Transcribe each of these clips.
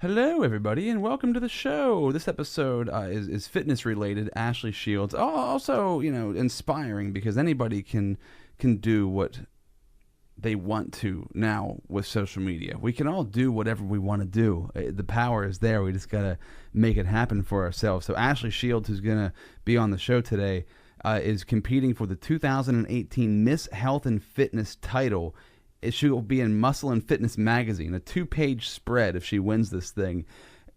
Hello, everybody, and welcome to the show. This episode is fitness-related. Ashley Shields, also, inspiring because anybody can do what they want to now with social media. We can all do whatever we want to do. The power is there. We just gotta make it happen for ourselves. So Ashley Shields, who's gonna be on the show today, is competing for the 2018 Miss Health and Fitness title. She will be in Muscle and Fitness magazine, a 2-page spread if she wins this thing.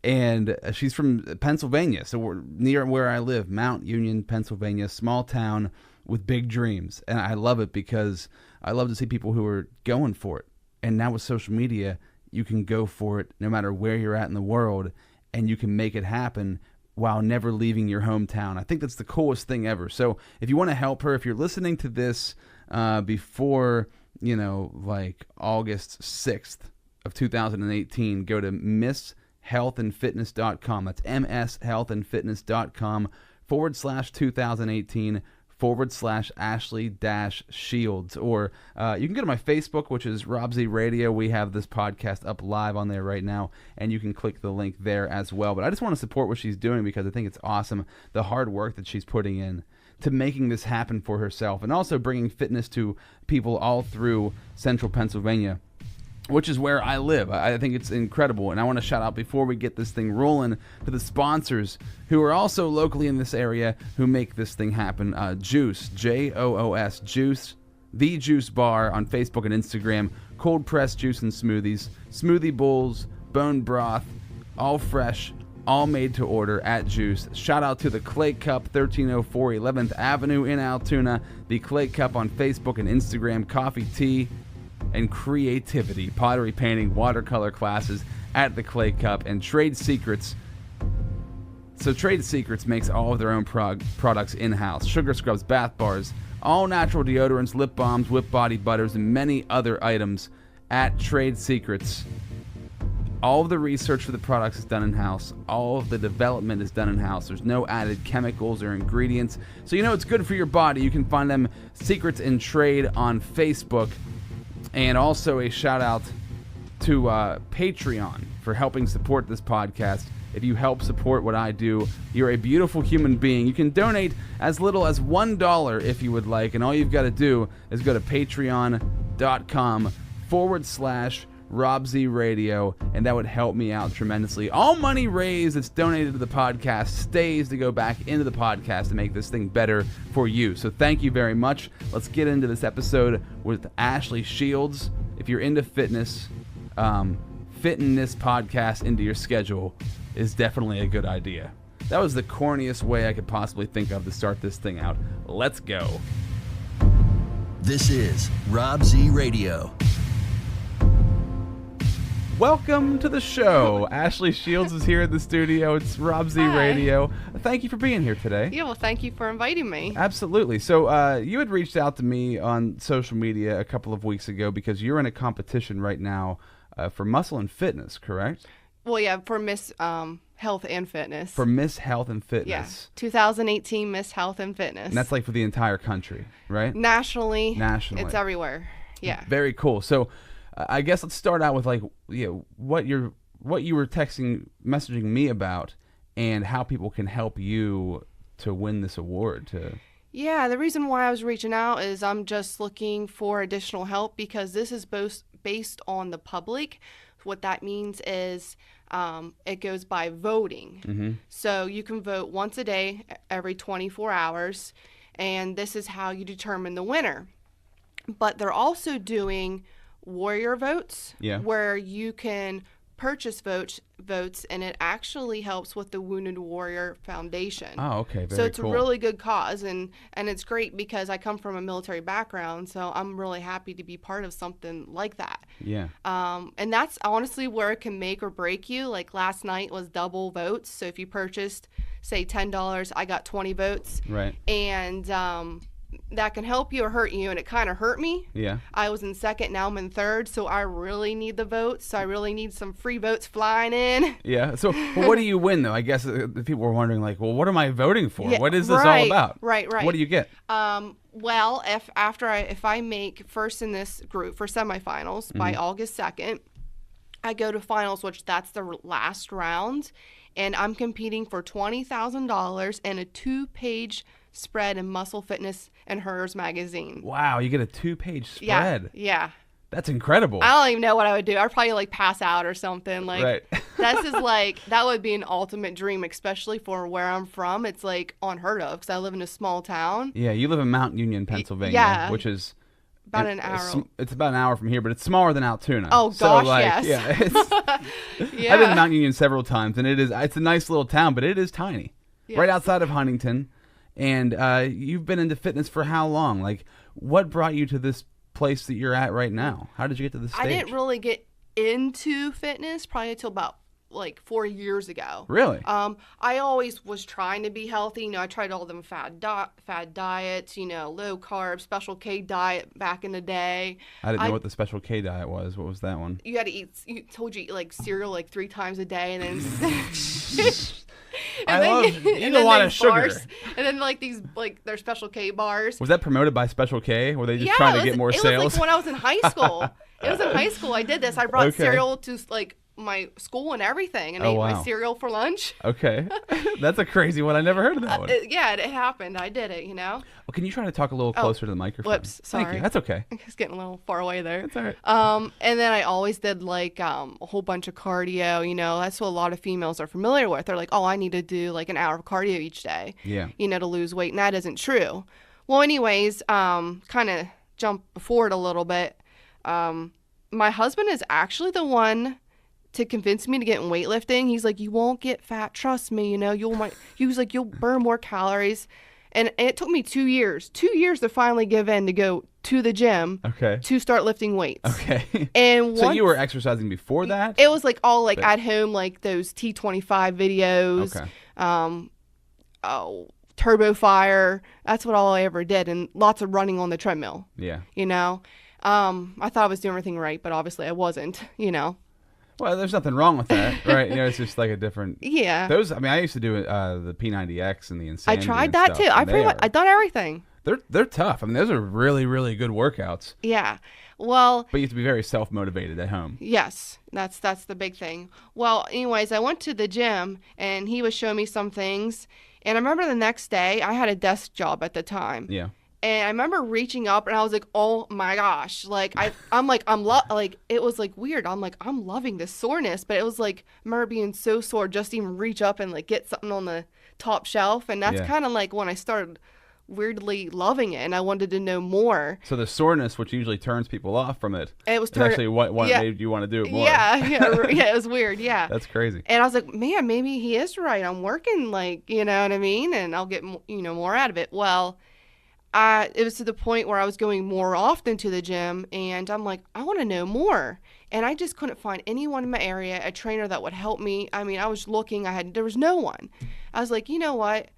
And she's from Pennsylvania, so we're near where I live, Mount Union, Pennsylvania, small town with big dreams. And I love it because I love to see people who are going for it. And now with social media, you can go for it no matter where you're at in the world, and you can make it happen while never leaving your hometown. I think that's the coolest thing ever. So if you want to help her, if you're listening to this before like August 6th of 2018, go to misshealthandfitness.com. That's mshealthandfitness.com/2018/Ashley-Shields. Or you can go to my Facebook, which is Rob Z Radio. We have this podcast up live on there right now, and you can click the link there as well. But I just want to support what she's doing because I think it's awesome, the hard work that she's putting in to making this happen for herself, and also bringing fitness to people all through central Pennsylvania, which is where I live. I think it's incredible, and I want to shout out before we get this thing rolling to the sponsors who are also locally in this area who make this thing happen. Juice, Joos, Juice, The Juice Bar on Facebook and Instagram, cold pressed juice and smoothies, smoothie bowls, bone broth, all fresh, all made to order at Juice. Shout out to the Clay Cup, 1304 11th Avenue in Altoona. The Clay Cup on Facebook and Instagram. Coffee, tea, and creativity. Pottery, painting, watercolor classes at the Clay Cup. And Trade Secrets. So Trade Secrets makes all of their own products in-house. Sugar scrubs, bath bars, all natural deodorants, lip balms, whip body butters, and many other items at Trade Secrets. All of the research for the products is done in-house. All of the development is done in-house. There's no added chemicals or ingredients. So it's good for your body. You can find them, Secrets in Trade, on Facebook. And also a shout out to Patreon for helping support this podcast. If you help support what I do, you're a beautiful human being. You can donate as little as $1 if you would like. And all you've got to do is go to patreon.com/Rob Z Radio, and that would help me out tremendously. All money raised that's donated to the podcast stays to go back into the podcast to make this thing better for you. So thank you very much. Let's get into this episode with Ashley Shields. If you're into fitness, fitting this podcast into your schedule is definitely a good idea. That was the corniest way I could possibly think of to start this thing out. Let's go. This is Rob Z Radio. Welcome to the show. Ashley Shields is here in the studio. It's Rob Z Radio. Thank you for being here today. Yeah, well, thank you for inviting me. Absolutely. So you had reached out to me on social media a couple of weeks ago because you're in a competition right now for Muscle and Fitness, correct? Well, yeah, for Miss Health and Fitness. For Miss Health and Fitness. Yeah, 2018 Miss Health and Fitness. And that's like for the entire country, right? Nationally. Nationally. It's everywhere. Yeah. Very cool. So I guess let's start out with what you were messaging me about, and how people can help you to win this award. Yeah, the reason why I was reaching out is I'm just looking for additional help because this is both based on the public. What that means is it goes by voting. Mm-hmm. So you can vote once a day, every 24 hours, and this is how you determine the winner. But they're also doing warrior votes, where you can purchase votes, and it actually helps with the Wounded Warrior Foundation. Oh, okay, very cool. So it's a really good cause, and it's great because I come from a military background, so I'm really happy to be part of something like that. Yeah. And that's honestly where it can make or break you. Like last night was double votes, so if you purchased, say, $10, I got 20 votes. Right. And that can help you or hurt you, and it kind of hurt me. Yeah. I was in second, now I'm in third, so I really need the votes. So I really need some free votes flying in. Yeah. So what do you win, though? I guess the people were wondering, like, well, what am I voting for? Yeah, what is this all about? Right. What do you get? Well, if I make first in this group for semifinals by August 2nd, I go to finals, which that's the last round, and I'm competing for $20,000 and a 2-page spread in Muscle Fitness and Hers magazine. Wow, you get a 2-page spread. Yeah. That's incredible. I don't even know what I would do. I'd probably like pass out or something. Like, right. This is like, that would be an ultimate dream, especially for where I'm from. It's like unheard of because I live in a small town. Yeah, you live in Mount Union, Pennsylvania, yeah. which is about an hour. It's about an hour from here, but it's smaller than Altoona. Oh gosh, so, like, yes. Yeah, Yeah. I've been to Mount Union several times, and it's a nice little town, but it is tiny, Yes. right outside of Huntington. And you've been into fitness for how long? Like, what brought you to this place that you're at right now? How did you get to this stage? I didn't really get into fitness probably until about like 4 years ago. Really? I always was trying to be healthy. You know, I tried all them fad diets, you know, low carb, Special K diet back in the day. I didn't know what the Special K diet was. What was that one? You had to eat, you eat like cereal like 3 times a day and then... eat a lot of sugar. Bars, and then like these, like their Special K bars. Was that promoted by Special K? Were they just trying to get more sales? It was like when I was in high school. It was in high school I did this. I brought cereal to like my school and everything, and ate my cereal for lunch. Okay. That's a crazy one. I never heard of that one. Yeah, it happened. I did it, you know. Well, can you try to talk a little closer to the microphone? Whoops, sorry. Thank you. That's okay. It's getting a little far away there. That's all right. And then I always did like a whole bunch of cardio, you know. That's what a lot of females are familiar with. They're like, oh, I need to do like an hour of cardio each day, yeah, you know, to lose weight. And that isn't true. Well, anyways, kind of jump forward a little bit. My husband is actually the one to convince me to get in weightlifting. He's like, you won't get fat, trust me, you know, he was like, you'll burn more calories. And it took me 2 years to finally give in to go to the gym to start lifting weights. Okay. And so you were exercising before that? It was like all like at home, like those T25 videos, Turbo Fire. That's what all I ever did. And lots of running on the treadmill. Yeah. You know, I thought I was doing everything right, but obviously I wasn't, you know. Well, there's nothing wrong with that, right? You know, it's just like a different. Yeah. Those. I mean, I used to do the P90X and the Insanity. I tried that too. I've done everything. They're tough. I mean, those are really, really good workouts. Yeah. Well. But you have to be very self-motivated at home. Yes, that's the big thing. Well, anyways, I went to the gym and he was showing me some things, and I remember the next day I had a desk job at the time. Yeah. And I remember reaching up and I was like, oh my gosh. Like, it was like weird. I'm like, I'm loving this soreness. But it was like, I remember being so sore just to even reach up and like get something on the top shelf. And that's kind of like when I started weirdly loving it and I wanted to know more. So the soreness, which usually turns people off from it, is actually what made you want to do it more. Yeah, it was weird. Yeah. That's crazy. And I was like, man, maybe he is right. I'm working, like, you know what I mean? And I'll get, more out of it. Well, it was to the point where I was going more often to the gym, and I'm like, I want to know more. And I just couldn't find anyone in my area, a trainer that would help me. I mean, I was looking, there was no one. I was like, you know what?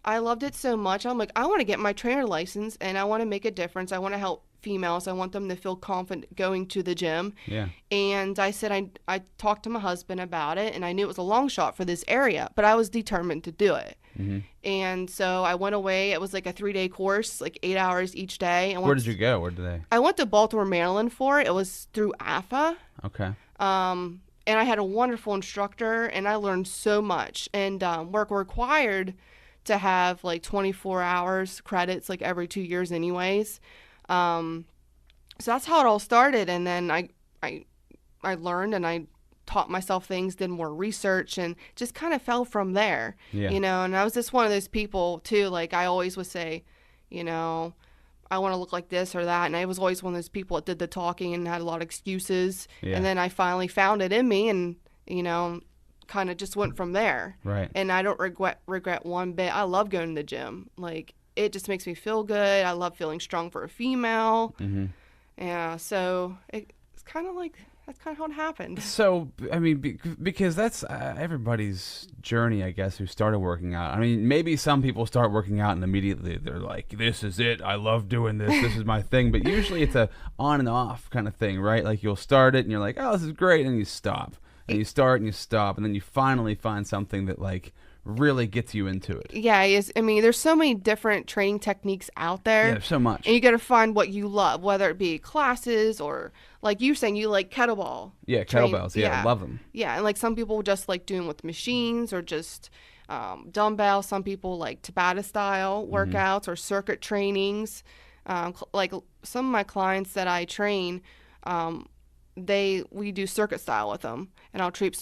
I loved it so much. I'm like, I want to get my trainer license, and I want to make a difference. I want to help females. I want them to feel confident going to the gym. Yeah. And I said, I talked to my husband about it, and I knew it was a long shot for this area, but I was determined to do it. Mm-hmm. And so I went away. It was like a 3-day course, like 8 hours each day. And where did you go? Where did they? I went to Baltimore, Maryland for it. It was through AFA. Okay. And I had a wonderful instructor, and I learned so much. And we're required to have like 24 hours credits like every 2 years anyways. So that's how it all started. And then I learned and I taught myself things, did more research, and just kind of fell from there. Yeah. You know, and I was just one of those people too, like I always would say, you know, I want to look like this or that. And I was always one of those people that did the talking and had a lot of excuses. Yeah. And then I finally found it in me and, you know, kind of just went from there. Right. And I don't regret one bit. I love going to the gym. Like, it just makes me feel good. I love feeling strong for a female. Mm-hmm. Yeah. So it's kind of like, that's kind of how it happened. So, I mean, because that's everybody's journey, I guess, who started working out. I mean, maybe some people start working out and immediately they're like, this is it. I love doing this. This is my thing. But usually it's a on and off kind of thing, right? Like you'll start it and you're like, oh, this is great. And you stop. and you start and you stop, and then you finally find something that like really gets you into it. Yeah, I mean, there's so many different training techniques out there. Yeah, there's so much. And you got to find what you love, whether it be classes or like you saying you like kettlebell. Yeah, kettlebells. Yeah, I love them. Yeah, and like some people just like doing with machines or just dumbbells. Some people like Tabata style workouts or circuit trainings. Like some of my clients that I train, we do circuit style with them, and I'll train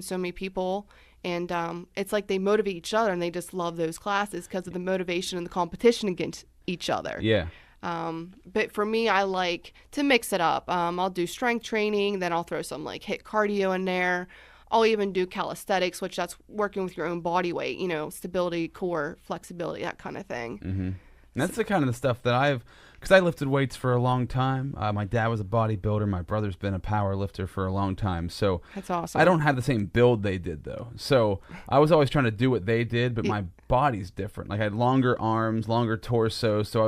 so many people, and it's like they motivate each other, and they just love those classes because of the motivation and the competition against each other. Yeah. But for me, I like to mix it up. I'll do strength training, then I'll throw some like HIIT cardio in there. I'll even do calisthenics, which that's working with your own body weight, stability, core, flexibility, that kind of thing. Mm-hmm. And that's the kind of the stuff that because I lifted weights for a long time. My dad was a bodybuilder. My brother's been a power lifter for a long time. So that's awesome. I don't have the same build they did, though. So I was always trying to do what they did, but my body's different. Like I had longer arms, longer torso. So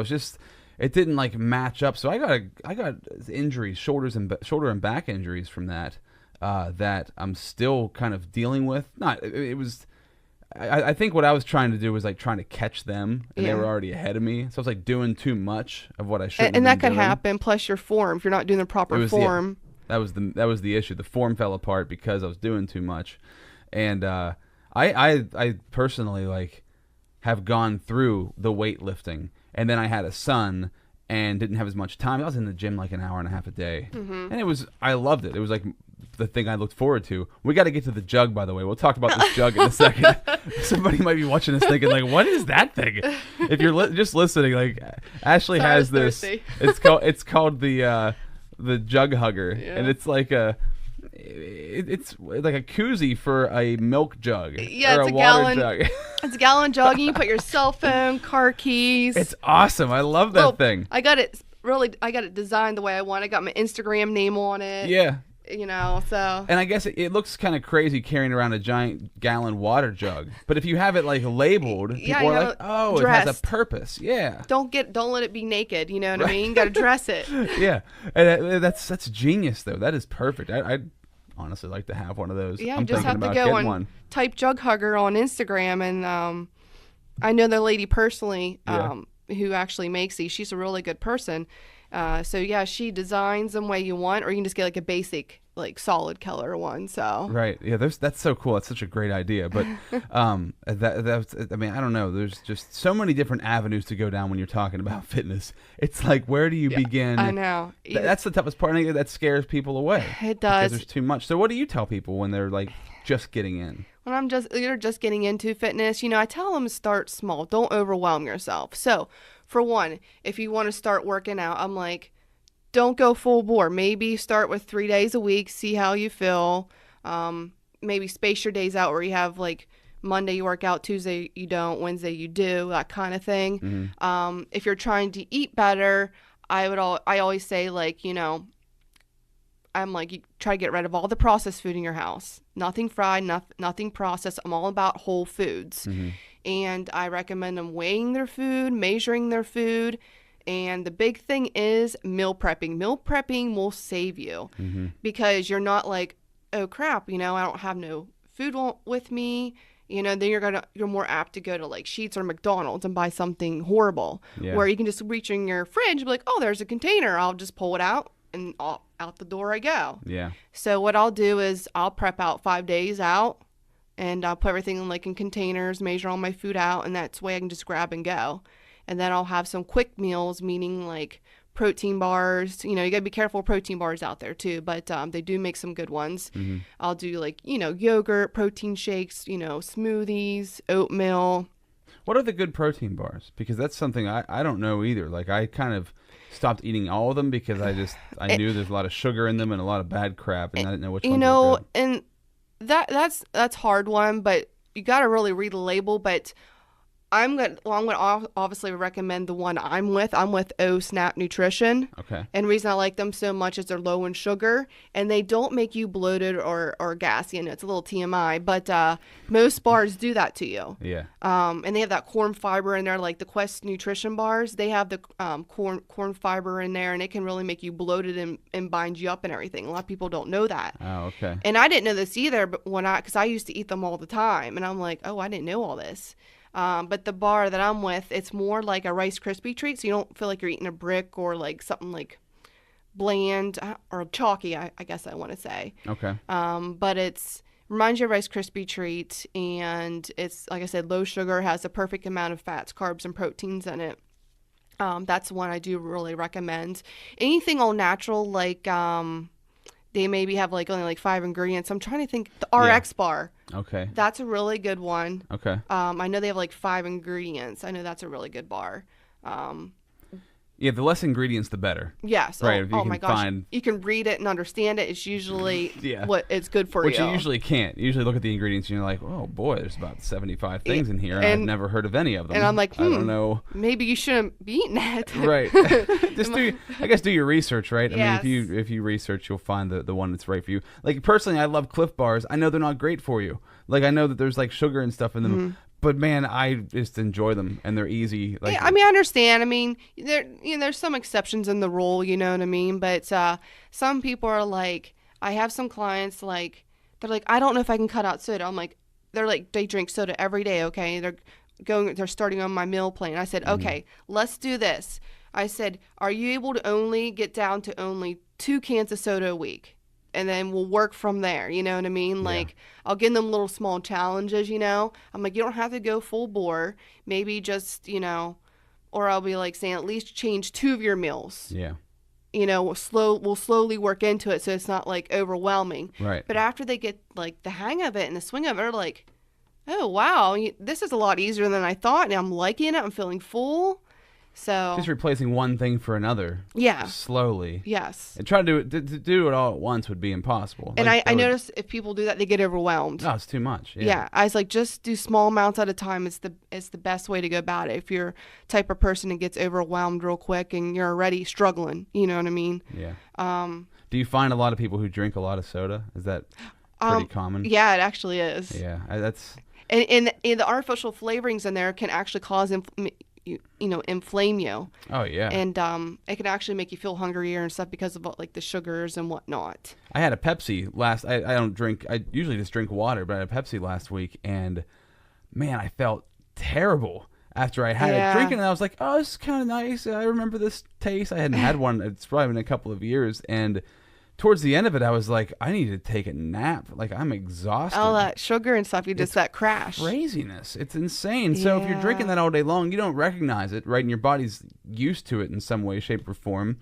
it didn't like match up. So I got injuries, shoulder and back injuries from that I'm still kind of dealing with. I think what I was trying to do was like trying to catch them, and they were already ahead of me. So I was like doing too much of what I shouldn't. And that could happen. Plus your form, if you're not doing the proper form. Yeah, that was the issue. The form fell apart because I was doing too much, and I personally like have gone through the weightlifting, and then I had a son and didn't have as much time. I was in the gym like an hour and a half a day, and I loved it. It was like the thing I looked forward to. We got to get to the jug, by the way. We'll talk about this jug in a second. Somebody might be watching this thinking like, what is that thing? If you're just listening, like Ashley has this. It's called the jug hugger, and it's like it's like a koozie for a milk jug. Yeah, or it's a water gallon jug. It's a gallon jug, and you put your cell phone, car keys. It's awesome. I love that thing. I got it designed the way I want. I got my Instagram name on it. Yeah. So. And I guess it looks kind of crazy carrying around a giant gallon water jug. But if you have it like labeled, people are like, "Oh, dressed. It has a purpose." Yeah. Don't let it be naked. You know what I mean? You got to dress it. Yeah, and that's genius though. That is perfect. I'd honestly like to have one of those. Yeah, you just have to go and type jug hugger on Instagram, and I know the lady personally who actually makes these. She's a really good person. So yeah, she designs them way you want, or you can just get like a basic, like solid color one. So right, yeah, that's so cool. That's such a great idea. But that's I mean, I don't know. There's just so many different avenues to go down when you're talking about fitness. It's like, where do you begin? I know. That's the toughest part. I think that scares people away. It does. Because there's too much. So what do you tell people when they're like just getting in? When you're just getting into fitness, I tell them to start small. Don't overwhelm yourself. So, for one, if you want to start working out, I'm like, don't go full bore. Maybe start with 3 days a week, see how you feel. Maybe space your days out where you have like Monday you work out, Tuesday you don't, Wednesday you do, that kind of thing. Mm-hmm. If you're trying to eat better, I always say like, I'm like, you try to get rid of all the processed food in your house. Nothing fried, nothing processed. I'm all about whole foods. Mm-hmm. And I recommend them weighing their food, measuring their food. And the big thing is meal prepping. Meal prepping will save you because you're not like, oh crap, I don't have no food with me. Then you're more apt to go to like Sheetz or McDonald's and buy something horrible. Yeah. Where you can just reach in your fridge and be like, oh, there's a container. I'll just pull it out and out the door I go. Yeah. So what I'll do is I'll prep out 5 days out, and I'll put everything in containers, measure all my food out, and that's the way I can just grab and go. And then I'll have some quick meals, meaning like protein bars. You gotta be careful with protein bars out there too, but they do make some good ones. Mm-hmm. I'll do like, yogurt, protein shakes, smoothies, oatmeal. What are the good protein bars? Because that's something I don't know either. Like I kind of stopped eating all of them because I knew there's a lot of sugar in them and a lot of bad crap, and I didn't know which ones were good. And that's hard one, but you got to really read the label. But I'm gonna obviously recommend the one I'm with. I'm with O Snap Nutrition. Okay. And the reason I like them so much is they're low in sugar and they don't make you bloated or gassy. And it's a little TMI, but most bars do that to you. Yeah. And they have that corn fiber in there, like the Quest nutrition bars. They have the corn fiber in there, and it can really make you bloated and bind you up and everything. A lot of people don't know that. Oh, okay. And I didn't know this either, but because I used to eat them all the time, and I'm like, oh, I didn't know all this. But the bar that I'm with, it's more like a Rice Krispie treat, so you don't feel like you're eating a brick or like something like bland or chalky, I guess I want to say. Okay. But reminds you of Rice Krispie treat, and it's, like I said, low sugar, has the perfect amount of fats, carbs, and proteins in it. That's one I do really recommend. Anything all natural, like they maybe have like only like 5 ingredients. I'm trying to think. The RX bar. Okay. That's a really good one. Okay. I know they have like 5 ingredients. I know that's a really good bar. Yeah, the less ingredients, the better. Yes. Right. If you Oh can my gosh. find... You can read it and understand it. It's usually Yeah. what it's good for Which you. you usually can't. You usually look at the ingredients and you're like, oh boy, there's about 75 things in here, and I've never heard of any of them. And I'm like, I don't know. maybe you shouldn't be eating that. Right. Just do your research, right? Yes. I mean, if you research, you'll find the one that's right for you. Like, personally, I love Cliff Bars. I know they're not great for you. Like, I know that there's like sugar and stuff in them. But man, I just enjoy them, and they're easy. Like, Yeah, I mean, I understand. I mean, there's some exceptions in the rule, you know what I mean? But some people are like, I have some clients like, they're like, I don't know if I can cut out soda. I'm like, they drink soda every day, okay? They're starting on my meal plan. I said, okay, let's do this. I said, are you able to only get down to only 2 cans of soda a week? And then we'll work from there, you know what I mean? Like, I'll give them little small challenges, you know? I'm like, you don't have to go full bore. Maybe just, or I'll be like saying at least change 2 of your meals. yeah. We'll slowly work into it so it's not like overwhelming. Right. But after they get like the hang of it and the swing of it, they're like, oh, wow, this is a lot easier than I thought. And I'm liking it. I'm feeling full. So Just replacing one thing for another. Yeah. Slowly. Yes. And try to do it all at once would be impossible. And I notice if people do that, they get overwhelmed. Oh, it's too much. Yeah. I was like, just do small amounts at a time. It's the best way to go about it. If you're type of person that gets overwhelmed real quick and you're already struggling, you know what I mean? Yeah. Do you find a lot of people who drink a lot of soda? Is that pretty common? Yeah, it actually is. Yeah, that's... And the artificial flavorings in there can actually cause inflame you. Oh yeah. And it can actually make you feel hungrier and stuff because of like the sugars and whatnot. I had a Pepsi I don't drink, I usually just drink water, but I had a Pepsi last week, and man, I felt terrible after I had it. Drinking it, I was like, oh, this is kind of nice. I remember this taste. I hadn't had one. It's probably been a couple of years, and towards the end of it, I was like, I need to take a nap. Like, I'm exhausted. All that sugar and stuff, that crash. Craziness. It's insane. So if you're drinking that all day long, you don't recognize it, right? And your body's used to it in some way, shape, or form.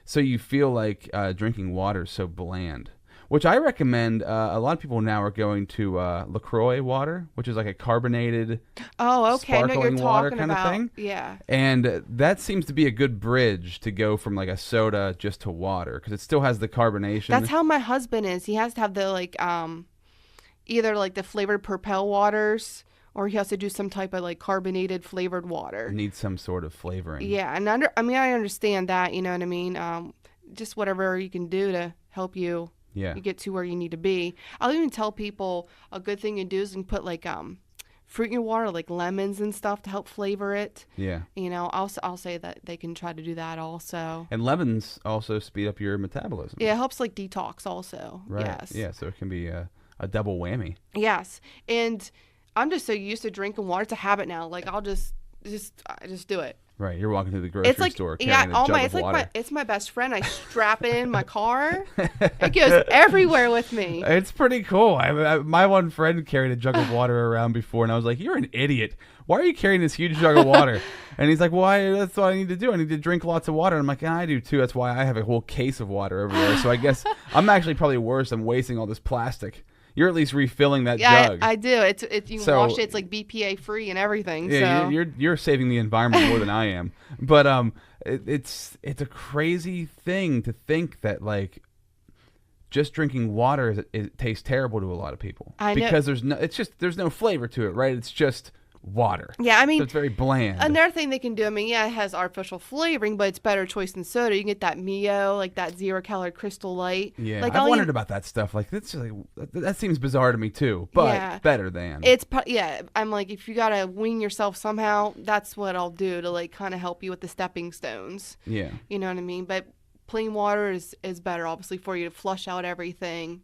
So you feel like drinking water is so bland. Which I recommend. A lot of people now are going to LaCroix water, which is like a carbonated, sparkling water kind of thing. Yeah. And that seems to be a good bridge to go from like a soda just to water, because it still has the carbonation. That's how my husband is. He has to have the either like the flavored Propel waters, or he has to do some type of like carbonated flavored water. It needs some sort of flavoring. Yeah, and I understand that. You know what I mean? Just whatever you can do to help you. Yeah. You get to where you need to be. I'll even tell people a good thing to do is you can put like fruit in your water, like lemons and stuff to help flavor it. Yeah. I'll say that they can try to do that also. And lemons also speed up your metabolism. Yeah, it helps like detox also. Right. Yes. Yeah, so it can be a double whammy. Yes. And I'm just so used to drinking water. It's a habit now. Like I just do it. Right, you're walking through the grocery store carrying a jug of water. It's my best friend. I strap it in my car. It goes everywhere with me. It's pretty cool. My one friend carried a jug of water around before, and I was like, "You're an idiot. Why are you carrying this huge jug of water?" And he's like, "Why? That's what I need to do. I need to drink lots of water." And I'm like, "Yeah, I do too. That's why I have a whole case of water everywhere." So I guess I'm actually probably worse. I'm wasting all this plastic. You're at least refilling that jug. I do. You wash it. It's like BPA free and everything. Yeah, so. you're saving the environment more than I am. But it's a crazy thing to think that like just drinking water it tastes terrible to a lot of people. I know. Because there's no flavor to it, right? It's just water. Yeah, I mean, so it's very bland. another thing they can do, I mean, yeah, it has artificial flavoring, but it's better choice than soda. You can get that Mio, like that 0-calorie Crystal Light. Yeah, like, I've wondered about that stuff. Like that seems bizarre to me too, but Yeah. better than. Yeah, I'm like, if you gotta wean yourself somehow, that's what I'll do to like kind of help you with the stepping stones. Yeah. You know what I mean? But plain water is better, obviously, for you to flush out everything.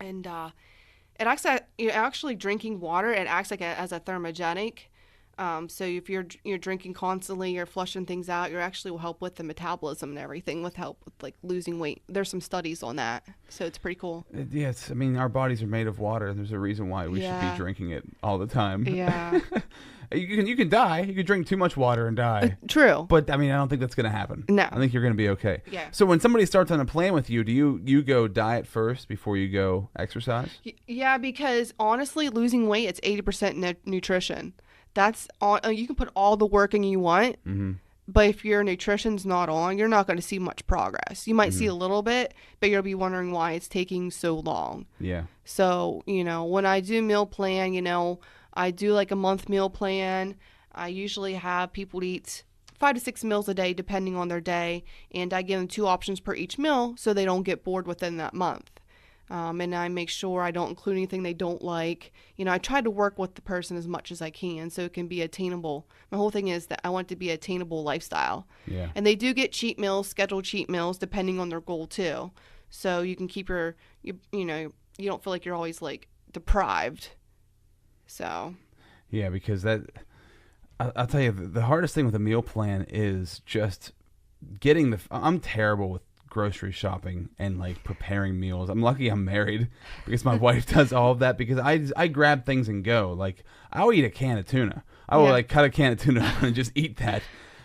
And it acts like, you're actually drinking water. It acts like as a thermogenic. So if you're drinking constantly, you're flushing things out, you actually will help with the metabolism and everything, with help with like losing weight. There's some studies on that, so it's pretty cool. Yes, I mean our bodies are made of water. There's a reason why we should be drinking it all the time. Yeah. You can die. You can drink too much water and die. True. But I mean, I don't think that's going to happen. No. I think you're going to be okay. Yeah. So when somebody starts on a plan with you, do you go diet first before you go exercise? Yeah, because honestly, losing weight, it's 80% nutrition. That's on. You can put all the work in you want, but if your nutrition's not on, you're not going to see much progress. You might see a little bit, but you'll be wondering why it's taking so long. Yeah. So, when I do meal plan, I do like a month meal plan. I usually have people eat 5 to 6 meals a day, depending on their day, and I give them 2 options per each meal so they don't get bored within that month. And I make sure I don't include anything they don't like. I try to work with the person as much as I can so it can be attainable. My whole thing is that I want it to be an attainable lifestyle. Yeah. And they do get cheat meals, scheduled cheat meals, depending on their goal too. So you can keep you don't feel like you're always like deprived. So. Yeah, because I'll tell you, the hardest thing with a meal plan is just getting I'm terrible with grocery shopping and like preparing meals. I'm lucky I'm married because my wife does all of that, because I grab things and go. Like I'll eat a can of tuna. I will like cut a can of tuna and just eat that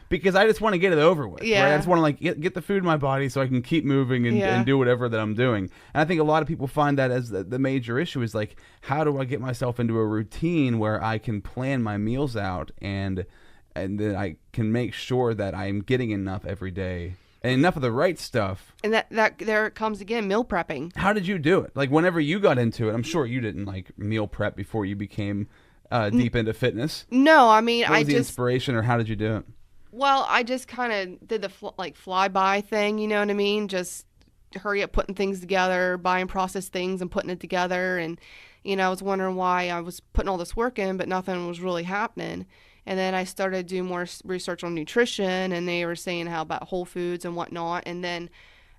because I just want to get it over with. Yeah. Right? I just want to like get the food in my body so I can keep moving and do whatever that I'm doing. And I think a lot of people find that as the major issue is like, how do I get myself into a routine where I can plan my meals out and then I can make sure that I'm getting enough every day. And enough of the right stuff. And that there it comes again, meal prepping. How did you do it? Like whenever you got into it, I'm sure you didn't like meal prep before you became deep into fitness. No, I mean, what was the inspiration, or how did you do it? Well, I just kind of did the flyby thing, you know what I mean? Just hurry up putting things together, buying processed things and putting it together. And, I was wondering why I was putting all this work in, but nothing was really happening. And then I started doing more research on nutrition, and they were saying how about whole foods and whatnot. And then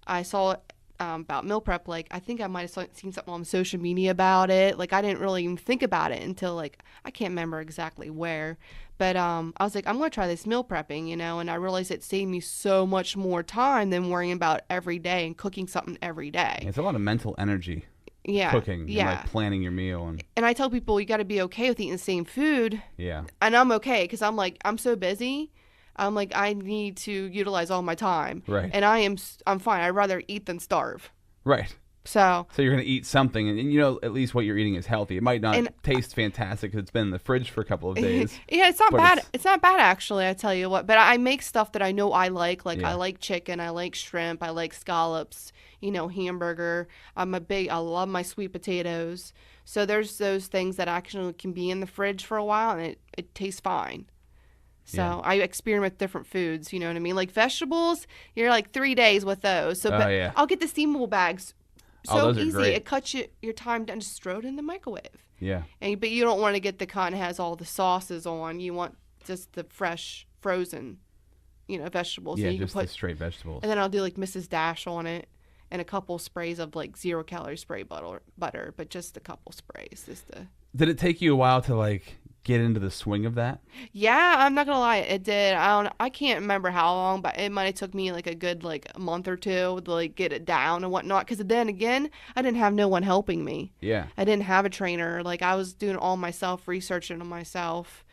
I saw about meal prep. Like, I think I might have seen something on social media about it. Like, I didn't really even think about it until, like, I can't remember exactly where. But I was like, I'm going to try this meal prepping, and I realized it saved me so much more time than worrying about every day and cooking something every day. It's a lot of mental energy. Yeah. Cooking and like planning your meal. And I tell people you got to be okay with eating the same food. Yeah. And I'm okay because I'm like, I'm so busy. I'm like, I need to utilize all my time. Right. And I'm fine. I'd rather eat than starve. Right. So you're going to eat something, and at least what you're eating is healthy. It might not taste fantastic because it's been in the fridge for a couple of days. Yeah, it's not bad. It's not bad, actually, I tell you what. But I make stuff that I know I like. Like, I like chicken, I like shrimp, I like scallops, hamburger. I love my sweet potatoes. So there's those things that actually can be in the fridge for a while, and it tastes fine. So I experiment with different foods, you know what I mean? Like vegetables, you're like 3 days with those. So I'll get the steamable bags. So those are easy. great. It cuts your time down. Just throw it in the microwave. Yeah. But you don't want to get the kind that has all the sauces on. You want just the fresh, frozen, vegetables. Yeah, so you just can put, the straight vegetables. And then I'll do like Mrs. Dash on it and a couple sprays of like 0-calorie spray butter, but just a couple sprays. Did it take you a while to like get into the swing of that? Yeah, I'm not gonna lie, it did. I can't remember how long, but it might have took me like a good a month or two to like get it down and whatnot. Because then again, I didn't have no one helping me. Yeah, I didn't have a trainer. Like I was doing all myself, researching on myself,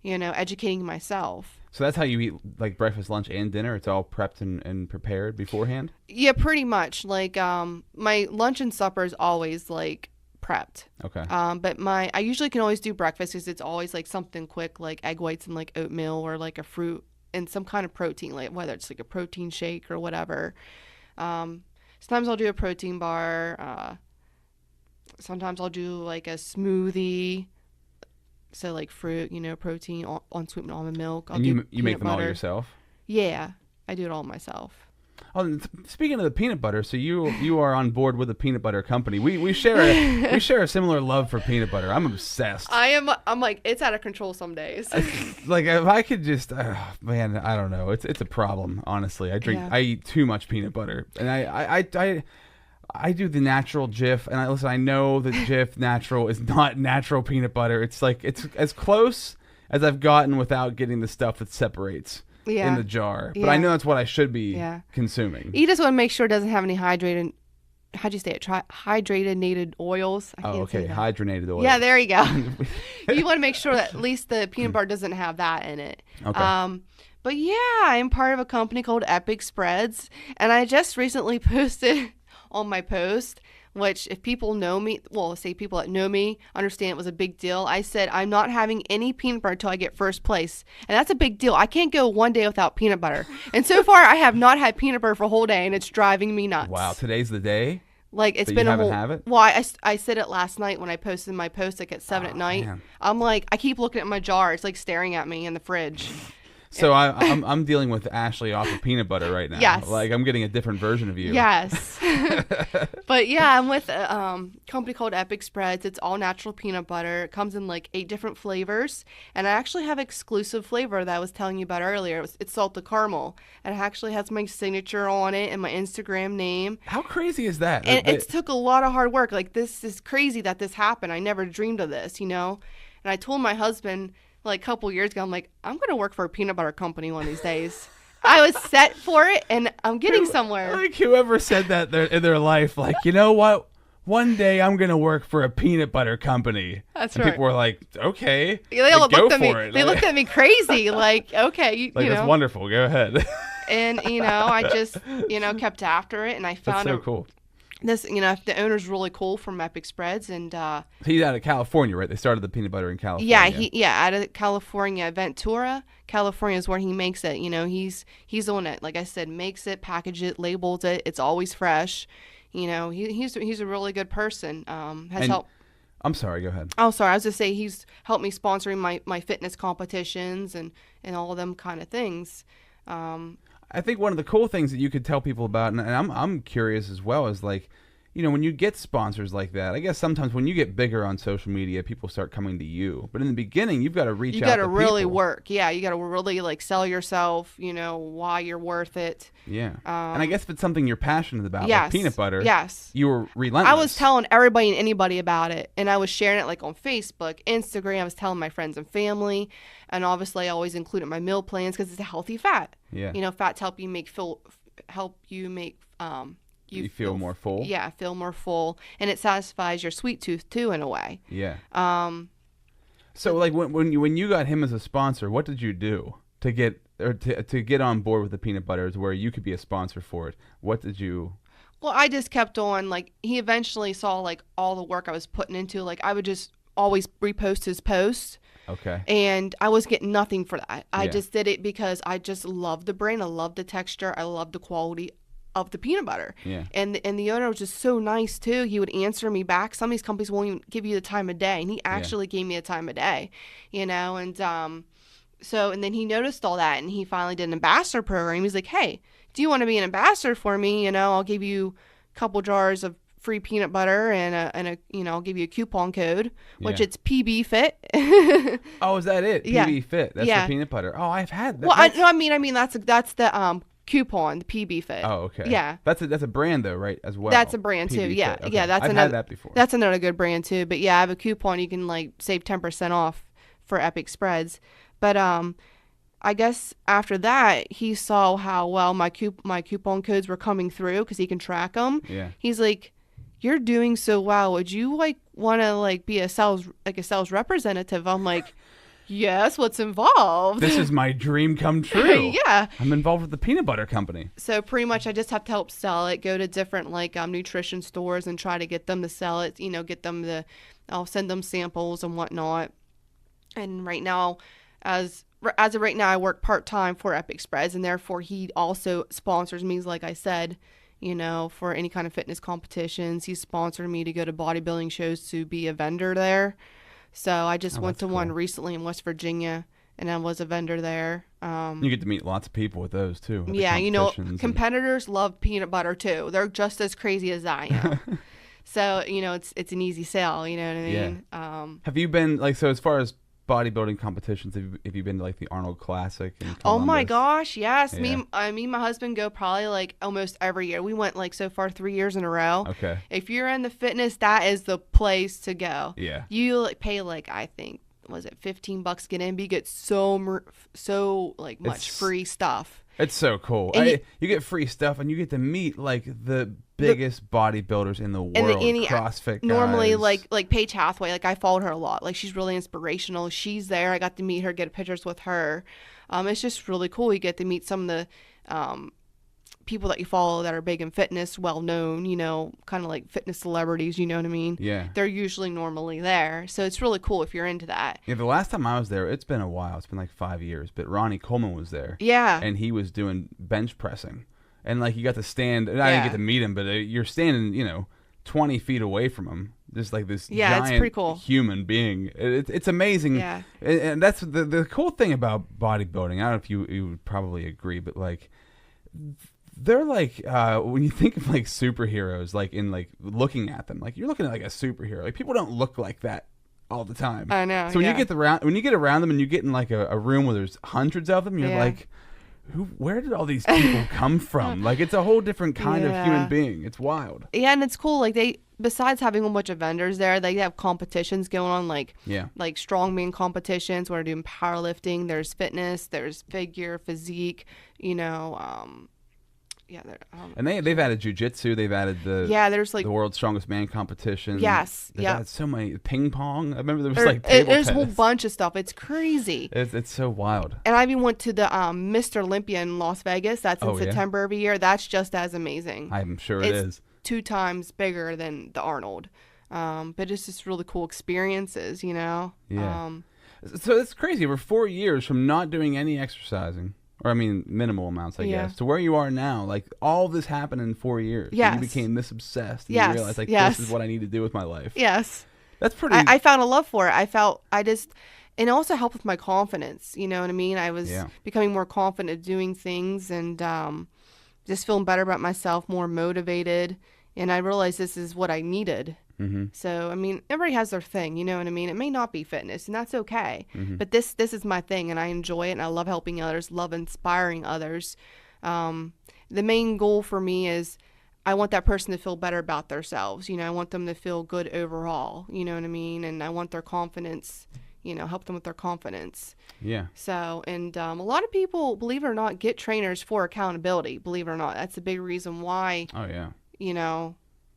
educating myself. So that's how you eat like breakfast, lunch, and dinner? It's all prepped and prepared beforehand? Yeah, pretty much. Like my lunch and supper is always like prepped. Okay. But I usually can always do breakfast because it's always like something quick, like egg whites and like oatmeal or like a fruit and some kind of protein, like whether it's like a protein shake or whatever. Sometimes I'll do a protein bar. Sometimes I'll do like a smoothie. So like fruit, protein, unsweetened almond milk. I'll And do you make peanut them all butter. yourself? Yeah, I do it all myself. Oh, and speaking of the peanut butter, so you are on board with the peanut butter company. We share a similar love for peanut butter. I'm obsessed. I'm like, it's out of control some days. Like if I could just, man, I don't know. It's a problem, honestly. I eat too much peanut butter, and I do the natural Jif, and I know that Jif natural is not natural peanut butter. It's like it's as close as I've gotten without getting the stuff that separates in the jar. But I know that's what I should be consuming. You just want to make sure it doesn't have any hydrated. How'd you say it? Hydrogenated oils. I can't say that. Hydrogenated oils. Yeah, there you go. You want to make sure that at least the peanut butter doesn't have that in it. Okay. But yeah, I'm part of a company called Epic Spreads, and I just recently posted on my post, which if people know me, well, say people that know me understand it was a big deal. I said, I'm not having any peanut butter until I get first place. And that's a big deal. I can't go one day without peanut butter. And so far, I have not had peanut butter for a whole day, and it's driving me nuts. Wow, today's the day? Like, it's that been you a whole... have it? Well, I said it last night when I posted my post, like, at 7 at night. Man. I'm like, I keep looking at my jar. It's, like, staring at me in the fridge. So I'm dealing with Ashley off of peanut butter right now. Yes. Like I'm getting a different version of you. Yes. But yeah, I'm with a company called Epic Spreads. It's all natural peanut butter. It comes in like 8 different flavors. And I actually have exclusive flavor that I was telling you about earlier. It's salted caramel. And it actually has my signature on it and my Instagram name. How crazy is that? And it took a lot of hard work. Like, this is crazy that this happened. I never dreamed of this, And I told my husband, like, a couple years ago, I'm like, I'm going to work for a peanut butter company one of these days. I was set for it, and I'm getting somewhere. Like, whoever said that in their life, like, you know what? One day I'm going to work for a peanut butter company. That's and right. people were like, okay, They all go looked at me. for it. They looked at me crazy, like, okay, Like, that's wonderful. Go ahead. And, I just, kept after it, and I found That's so cool. this, the owner's really cool from Epic Spreads, and He's out of California, right? They started the peanut butter in California. out of California, Ventura, California is where he makes it. He's the one that, like I said, makes it, packages it, labels it. It's always fresh. He's a really good person. Helped. I'm sorry. Go ahead. Oh, sorry. I was just say he's helped me sponsoring my fitness competitions and all of them kind of things. I think one of the cool things that you could tell people about, and I'm curious as well, is like, when you get sponsors like that, I guess sometimes when you get bigger on social media, people start coming to you. But in the beginning, you've got to reach out to people. You got to really work. Yeah, you got to really like sell yourself, why you're worth it. Yeah. And I guess if it's something you're passionate about, yes, like peanut butter, yes, you were relentless. I was telling everybody and anybody about it, and I was sharing it like on Facebook, Instagram. I was telling my friends and family, and obviously I always included my meal plans because it's a healthy fat. Yeah. Fats help you make you feel more full. Yeah, feel more full, and it satisfies your sweet tooth too, in a way. Yeah. So like when you got him as a sponsor, what did you do to get on board with the peanut butters where you could be a sponsor for it? What did you? Well, I just kept on. Like, he eventually saw like all the work I was putting into. Like, I would just always repost his posts. Okay. And I was getting nothing for that. I just did it because I just love the brand. I love the texture. I love the quality of the peanut butter. Yeah. And the owner was just so nice too. He would answer me back. Some of these companies won't even give you the time of day, and he actually gave me a time of day, and so, and then he noticed all that, and he finally did an ambassador program. He's like, hey, do you want to be an ambassador for me? I'll give you a couple jars of free peanut butter and a I'll give you a coupon code, which it's PB Fit. Oh, is that it? Yeah. PB Fit. That's the peanut butter. Oh, I've had that. Well, I mean that's the coupon, the PB Fit. Oh, okay. Yeah. That's a brand though, right? As well. That's a brand too. PB Yeah. Fit. Okay. Yeah. That's I've had that before. That's another good brand too. But yeah, I have a coupon. You can like save 10% off for Epic Spreads. But I guess after that, he saw how well my coupon codes were coming through because he can track them. Yeah. He's like, you're doing so well. Would you like want to like be a sales representative? I'm like, yes. What's involved? This is my dream come true. Yeah. I'm involved with the peanut butter company. So pretty much I just have to help sell it, go to different like nutrition stores and try to get them to sell it, get them I'll send them samples and whatnot. And right now, as of right now, I work part-time for Epic Spreads, and therefore he also sponsors me, like I said, for any kind of fitness competitions. He's sponsored me to go to bodybuilding shows to be a vendor there. So I just Oh, went that's to one cool. recently in West Virginia, and I was a vendor there. You get to meet lots of people with those too. At the Yeah, competitions competitors love peanut butter too. They're just as crazy as I am. So, it's an easy sell, you know what I Yeah. mean? Have you been so as far as bodybuilding competitions? Have you been to like the Arnold Classic in Oh my Columbus? gosh, yes. Yeah. Me and my husband go probably like almost every year. We went like so far 3 years in a row. Okay. If you're in the fitness, that is the place to go. Yeah. You pay like, I think, was it $15 to get in, but you get so like much It's- free stuff. It's so cool. And You get free stuff, and you get to meet like the biggest bodybuilders in the world. And CrossFit normally guys. like Paige Hathaway, like I followed her a lot. Like she's really inspirational. She's there. I got to meet her, get pictures with her. It's just really cool. You get to meet some of the people that you follow that are big in fitness, well known, kind of like fitness celebrities, you know what I mean? Yeah. They're usually normally there. So it's really cool if you're into that. Yeah, the last time I was there, it's been a while. It's been like 5 years. But Ronnie Coleman was there. Yeah. And he was doing bench pressing. And like you got to stand, and I didn't Yeah. get to meet him, but you're standing, 20 feet away from him. Just like this Yeah, it's giant pretty cool. human being. It's amazing. Yeah. And that's the cool thing about bodybuilding. I don't know if you would probably agree, but like they're like when you think of like superheroes, like in like looking at them, like you're looking at like a superhero. Like people don't look like that all the time. I know, So when yeah. you get around them and you get in like a room where there's hundreds of them, you're Yeah. like, where did all these people come from? Like it's a whole different kind of Yeah. human being. It's wild. Yeah, and it's cool. Like besides having a bunch of vendors there, they have competitions going on, like Yeah. like strongman competitions where they're doing powerlifting. There's fitness. There's figure, physique. Yeah, And they've added jujitsu. They've added there's like the world's strongest man competition. Yes, They've yeah. added so many ping pong. I remember there was like table there's a whole tennis. bunch of stuff. It's crazy. It's so wild. And I even went to the Mr. Olympia in Las Vegas. That's in Oh, yeah? September every year. That's just as amazing. I'm sure it It's is. 2 times bigger than the Arnold. But it's just really cool experiences, Yeah. Um, So it's crazy. We're 4 years from not doing any exercising. Or, I mean, minimal amounts, I Yeah. guess. To where you are now. Like, all this happened in 4 years. And Yes. you became this obsessed. And Yes, you realized, like, yes. this is what I need to do with my life. yes. That's pretty... I found a love for it. And it also helped with my confidence. You know what I mean? I was Yeah. becoming more confident at doing things and just feeling better about myself, more motivated. And I realized this is what I needed. Mm-hmm. So, I mean, everybody has their thing, you know what I mean? It may not be fitness, and that's okay. Mm-hmm. But this is my thing, and I enjoy it, and I love helping others, love inspiring others. The main goal for me is I want that person to feel better about themselves. I want them to feel good overall, you know what I mean? And I want their confidence, help them with their confidence. Yeah. So, and a lot of people, believe it or not, get trainers for accountability, believe it or not. That's a big reason why, Oh, yeah.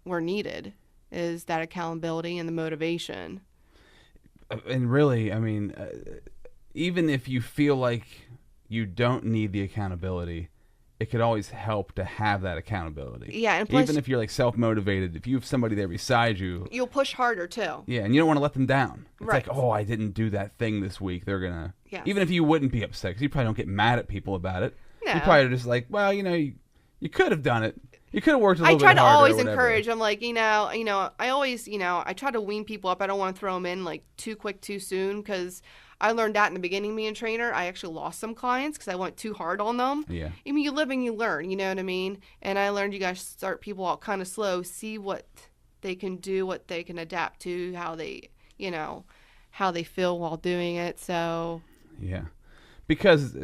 we're needed. Is that accountability and the motivation. And really, I mean, even if you feel like you don't need the accountability, it could always help to have that accountability. Yeah, and plus, Even if you're like self-motivated, if you have somebody there beside you, you'll push harder too. yeah, and you don't want to let them down. It's Right. like, oh, I didn't do that thing this week. They're gonna, Yes. even if you wouldn't be upset, because you probably don't get mad at people about it. No. You probably are just like, well, you could have done it. You could have worked a I little try bit to harder. or always whatever. encourage. I'm like, I always, I try to wean people up. I don't want to throw them in like too quick, too soon, because I learned that in the beginning, being a trainer. I actually lost some clients because I went too hard on them. Yeah. I mean, you live and you learn, you know what I mean? And I learned you guys start people out kind of slow, see what they can do, what they can adapt to, how they feel while doing it. So, Yeah, because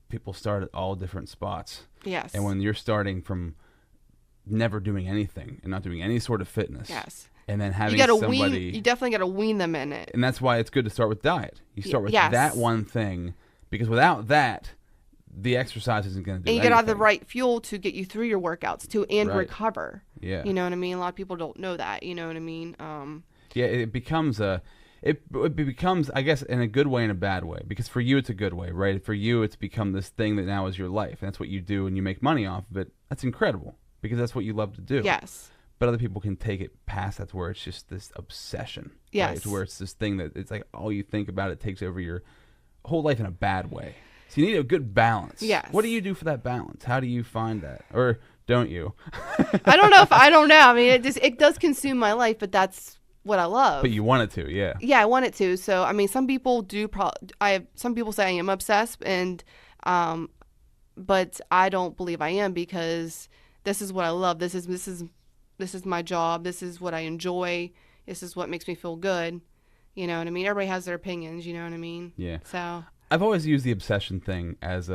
people start at all different spots. yes. And when you're starting from never doing anything and not doing any sort of fitness, Yes. and then having You gotta somebody, you definitely got to wean them in it. and that's why it's good to start with diet. You start with Yes. that one thing, because without that, the exercise isn't going to do And you got to have the anything. right fuel to get you through your workouts too, and Right. recover. Yeah. You know what I mean? A lot of people don't know that. You know what I mean? Yeah, it becomes it becomes, I guess, in a good way and a bad way. Because for you, it's a good way, right? For you, it's become this thing that now is your life, and that's what you do, and you make money off of it. That's incredible, because that's what you love to do. Yes. But other people can take it past that, where it's just this obsession. Yes. Right? To where it's this thing that it's like all you think about, it takes over your whole life in a bad way. So you need a good balance. Yes. What do you do for that balance? How do you find that? Or don't you? I don't know. I mean, it does consume my life, but that's what I love. But you wanted to, yeah. Yeah, I want it to. So I mean, some people some people say I am obsessed, and but I don't believe I am, because this is what I love. This is my job. This is what I enjoy. This is what makes me feel good. You know what I mean? Everybody has their opinions. You know what I mean? Yeah. So I've always used the obsession thing as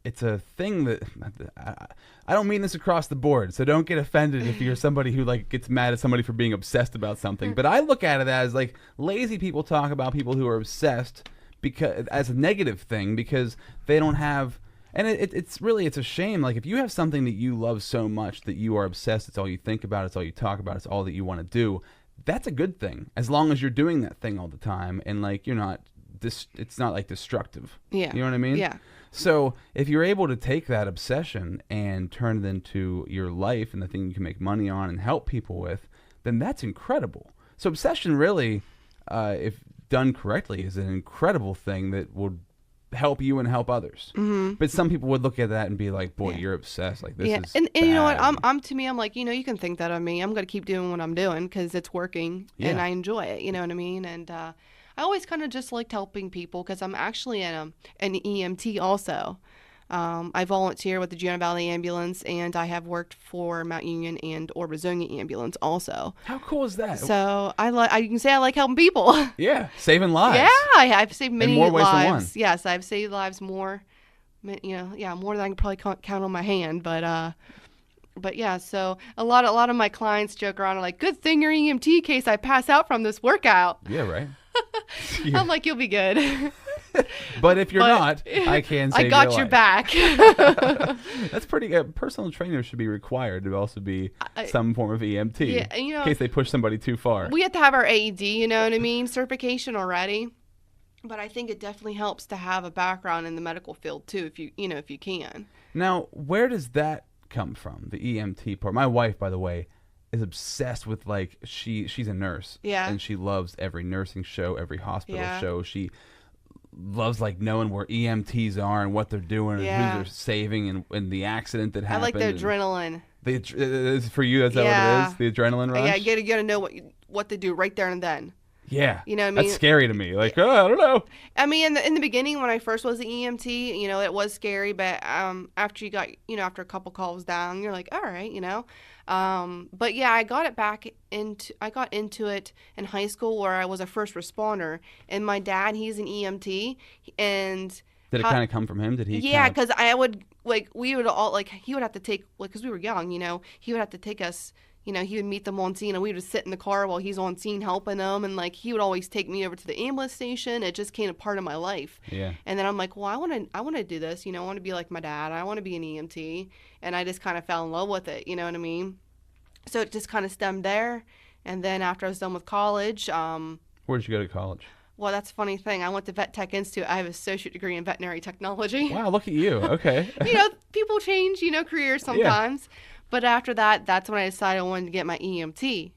it's a thing that I don't mean this across the board, so don't get offended if you're somebody who like gets mad at somebody for being obsessed about something. But I look at it as like lazy people talk about people who are obsessed because as a negative thing, because they don't have. And it's a shame. Like if you have something that you love so much that you are obsessed, it's all you think about, it's all you talk about, it's all that you want to do. That's a good thing, as long as you're doing that thing all the time, and like you're not. It's not like destructive. yeah, You know what I mean? Yeah. So if you're able to take that obsession and turn it into your life and the thing you can make money on and help people with, then that's incredible. So obsession really, if done correctly, is an incredible thing that will help you and help others. Mm-hmm. But some people would look at that and be like, boy, you're obsessed. Like this is and you know what? I'm to me, I'm like, you can think that of me. I'm going to keep doing what I'm doing because it's working and I enjoy it. You know what I mean? And I always kind of just liked helping people, because I'm actually an EMT also. I volunteer with the Gianna Valley Ambulance, and I have worked for Mount Union and Orbizonia Ambulance also. How cool is that? So you can say I like helping people. Yeah, saving lives. Yeah, I've saved many in more ways lives. than one. Yes, I've saved lives more. More than I can probably count on my hand. But yeah, so a lot of my clients joke around, like, good thing you're EMT in case I pass out from this workout. Yeah, right. I'm like, you'll be good. But if you're not, I can save I got your your life. back. That's pretty good. Personal trainers should be required to also be some form of EMT in case they push somebody too far. We have to have our AED, you know what I mean, certification already. But I think it definitely helps to have a background in the medical field too, if you can. Now, where does that come from? The EMT part. My wife, by the way, is obsessed with, like, she's a nurse. Yeah. And she loves every nursing show, every hospital Yeah. show. She loves, like, knowing where EMTs are and what they're doing and who they're saving and the accident that happened. I like the adrenaline. For you, that's what it is? The adrenaline rush? Yeah, you gotta know what to do right there and then. Yeah. You know what I mean? That's scary to me. Like, I don't know. I mean, in the beginning when I first was an EMT, it was scary, but after you got, after a couple calls down, you're like, all right, But yeah, I got into it in high school, where I was a first responder, and my dad, he's an EMT, and did it kind of come from him? Did he? Yeah, because I would, like, we would all, like, he would have to take, like, because we were young, he would have to take us. He would meet them on scene, and we would just sit in the car while he's on scene helping them. And, like, he would always take me over to the ambulance station. It just became a part of my life. Yeah. And then I'm like, well, I want to do this. I want to be like my dad. I want to be an EMT. And I just kind of fell in love with it. You know what I mean? So it just kind of stemmed there. And then after I was done with college. Where did you go to college? Well, that's a funny thing. I went to Vet Tech Institute. I have an associate degree in veterinary technology. Wow, look at you. Okay. People change, careers sometimes. Yeah. But after that, that's when I decided I wanted to get my EMT.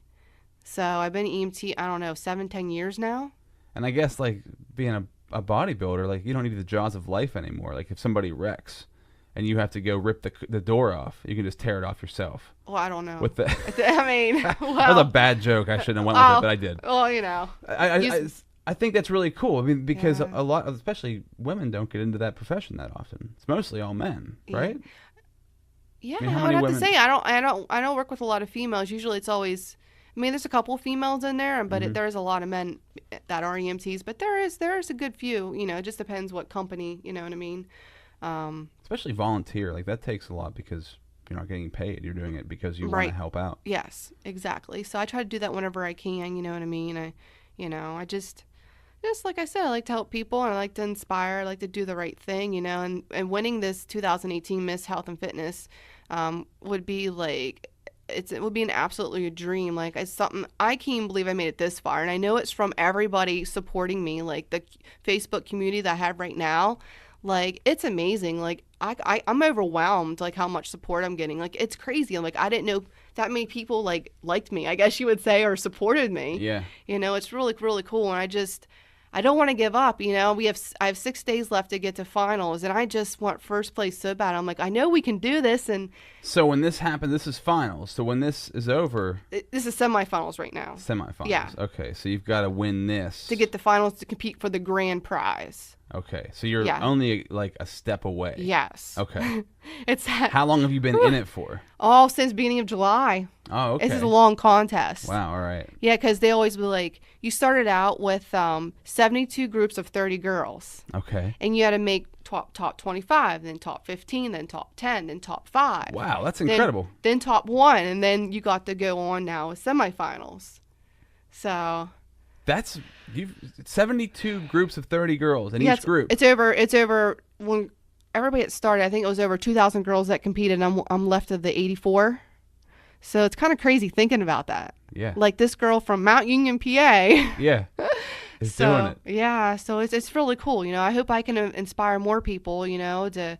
So I've been EMT, I don't know, 7-10 years now. And I guess, like, being a bodybuilder, like, you don't need the jaws of life anymore. Like, if somebody wrecks and you have to go rip the door off, you can just tear it off yourself. Well, I don't know. With the I mean, well, that was a bad joke. I shouldn't have went with it, but I did. Well, I think that's really cool. I mean, because a lot, especially women, don't get into that profession that often. It's mostly all men, right? Yeah, I would have to say I don't work with a lot of females. Usually, it's always. I mean, there's a couple of females in there, but there's a lot of men that are EMTs. But there is a good few. It just depends what company. You know what I mean? Especially volunteer, like that takes a lot because you're not getting paid. You're doing it because you want to help out. Yes, exactly. So I try to do that whenever I can. You know what I mean? I just like I said, I like to help people, and I like to inspire. I like to do the right thing. And winning this 2018 Miss Health and Fitness would be like. It would be an absolutely a dream. Like, it's something I can't even believe I made it this far. And I know it's from everybody supporting me, like the Facebook community that I have right now. Like, it's amazing. Like, I'm overwhelmed, like, how much support I'm getting. Like, it's crazy. I'm like, I didn't know that many people, like, liked me, I guess you would say, or supported me. Yeah. It's really, really cool. And I don't want to give up. I have 6 days left to get to finals, and I just want first place so bad. I'm like, I know we can do this, and So when this happened, this is finals. So when this is over, this is semifinals right now semifinals. Yeah. Okay, so you've got to win this to get the finals to compete for the grand prize. Okay, so you're Yeah. only like a step away. Yes. Okay. It's that How long have you been in it for? all since beginning of July. Oh, okay. This is a long contest. Wow. All right. Yeah, because they always be like, you started out with 72 groups of 30 girls, Okay. and you had to make top 25, then top 15, then top 10, then top 5. Wow, that's Then- incredible. Then top 1, and then you got to go on now with semifinals. So That's 72 groups of 30 girls in yeah, each group. It's over when everybody had started. I think it was over 2,000 girls that competed. And I'm left of the 84. So it's kind of crazy thinking about that. Yeah. Like this girl from Mount Union, PA. Yeah. It's So doing it. yeah, so it's really cool. I hope I can inspire more people. To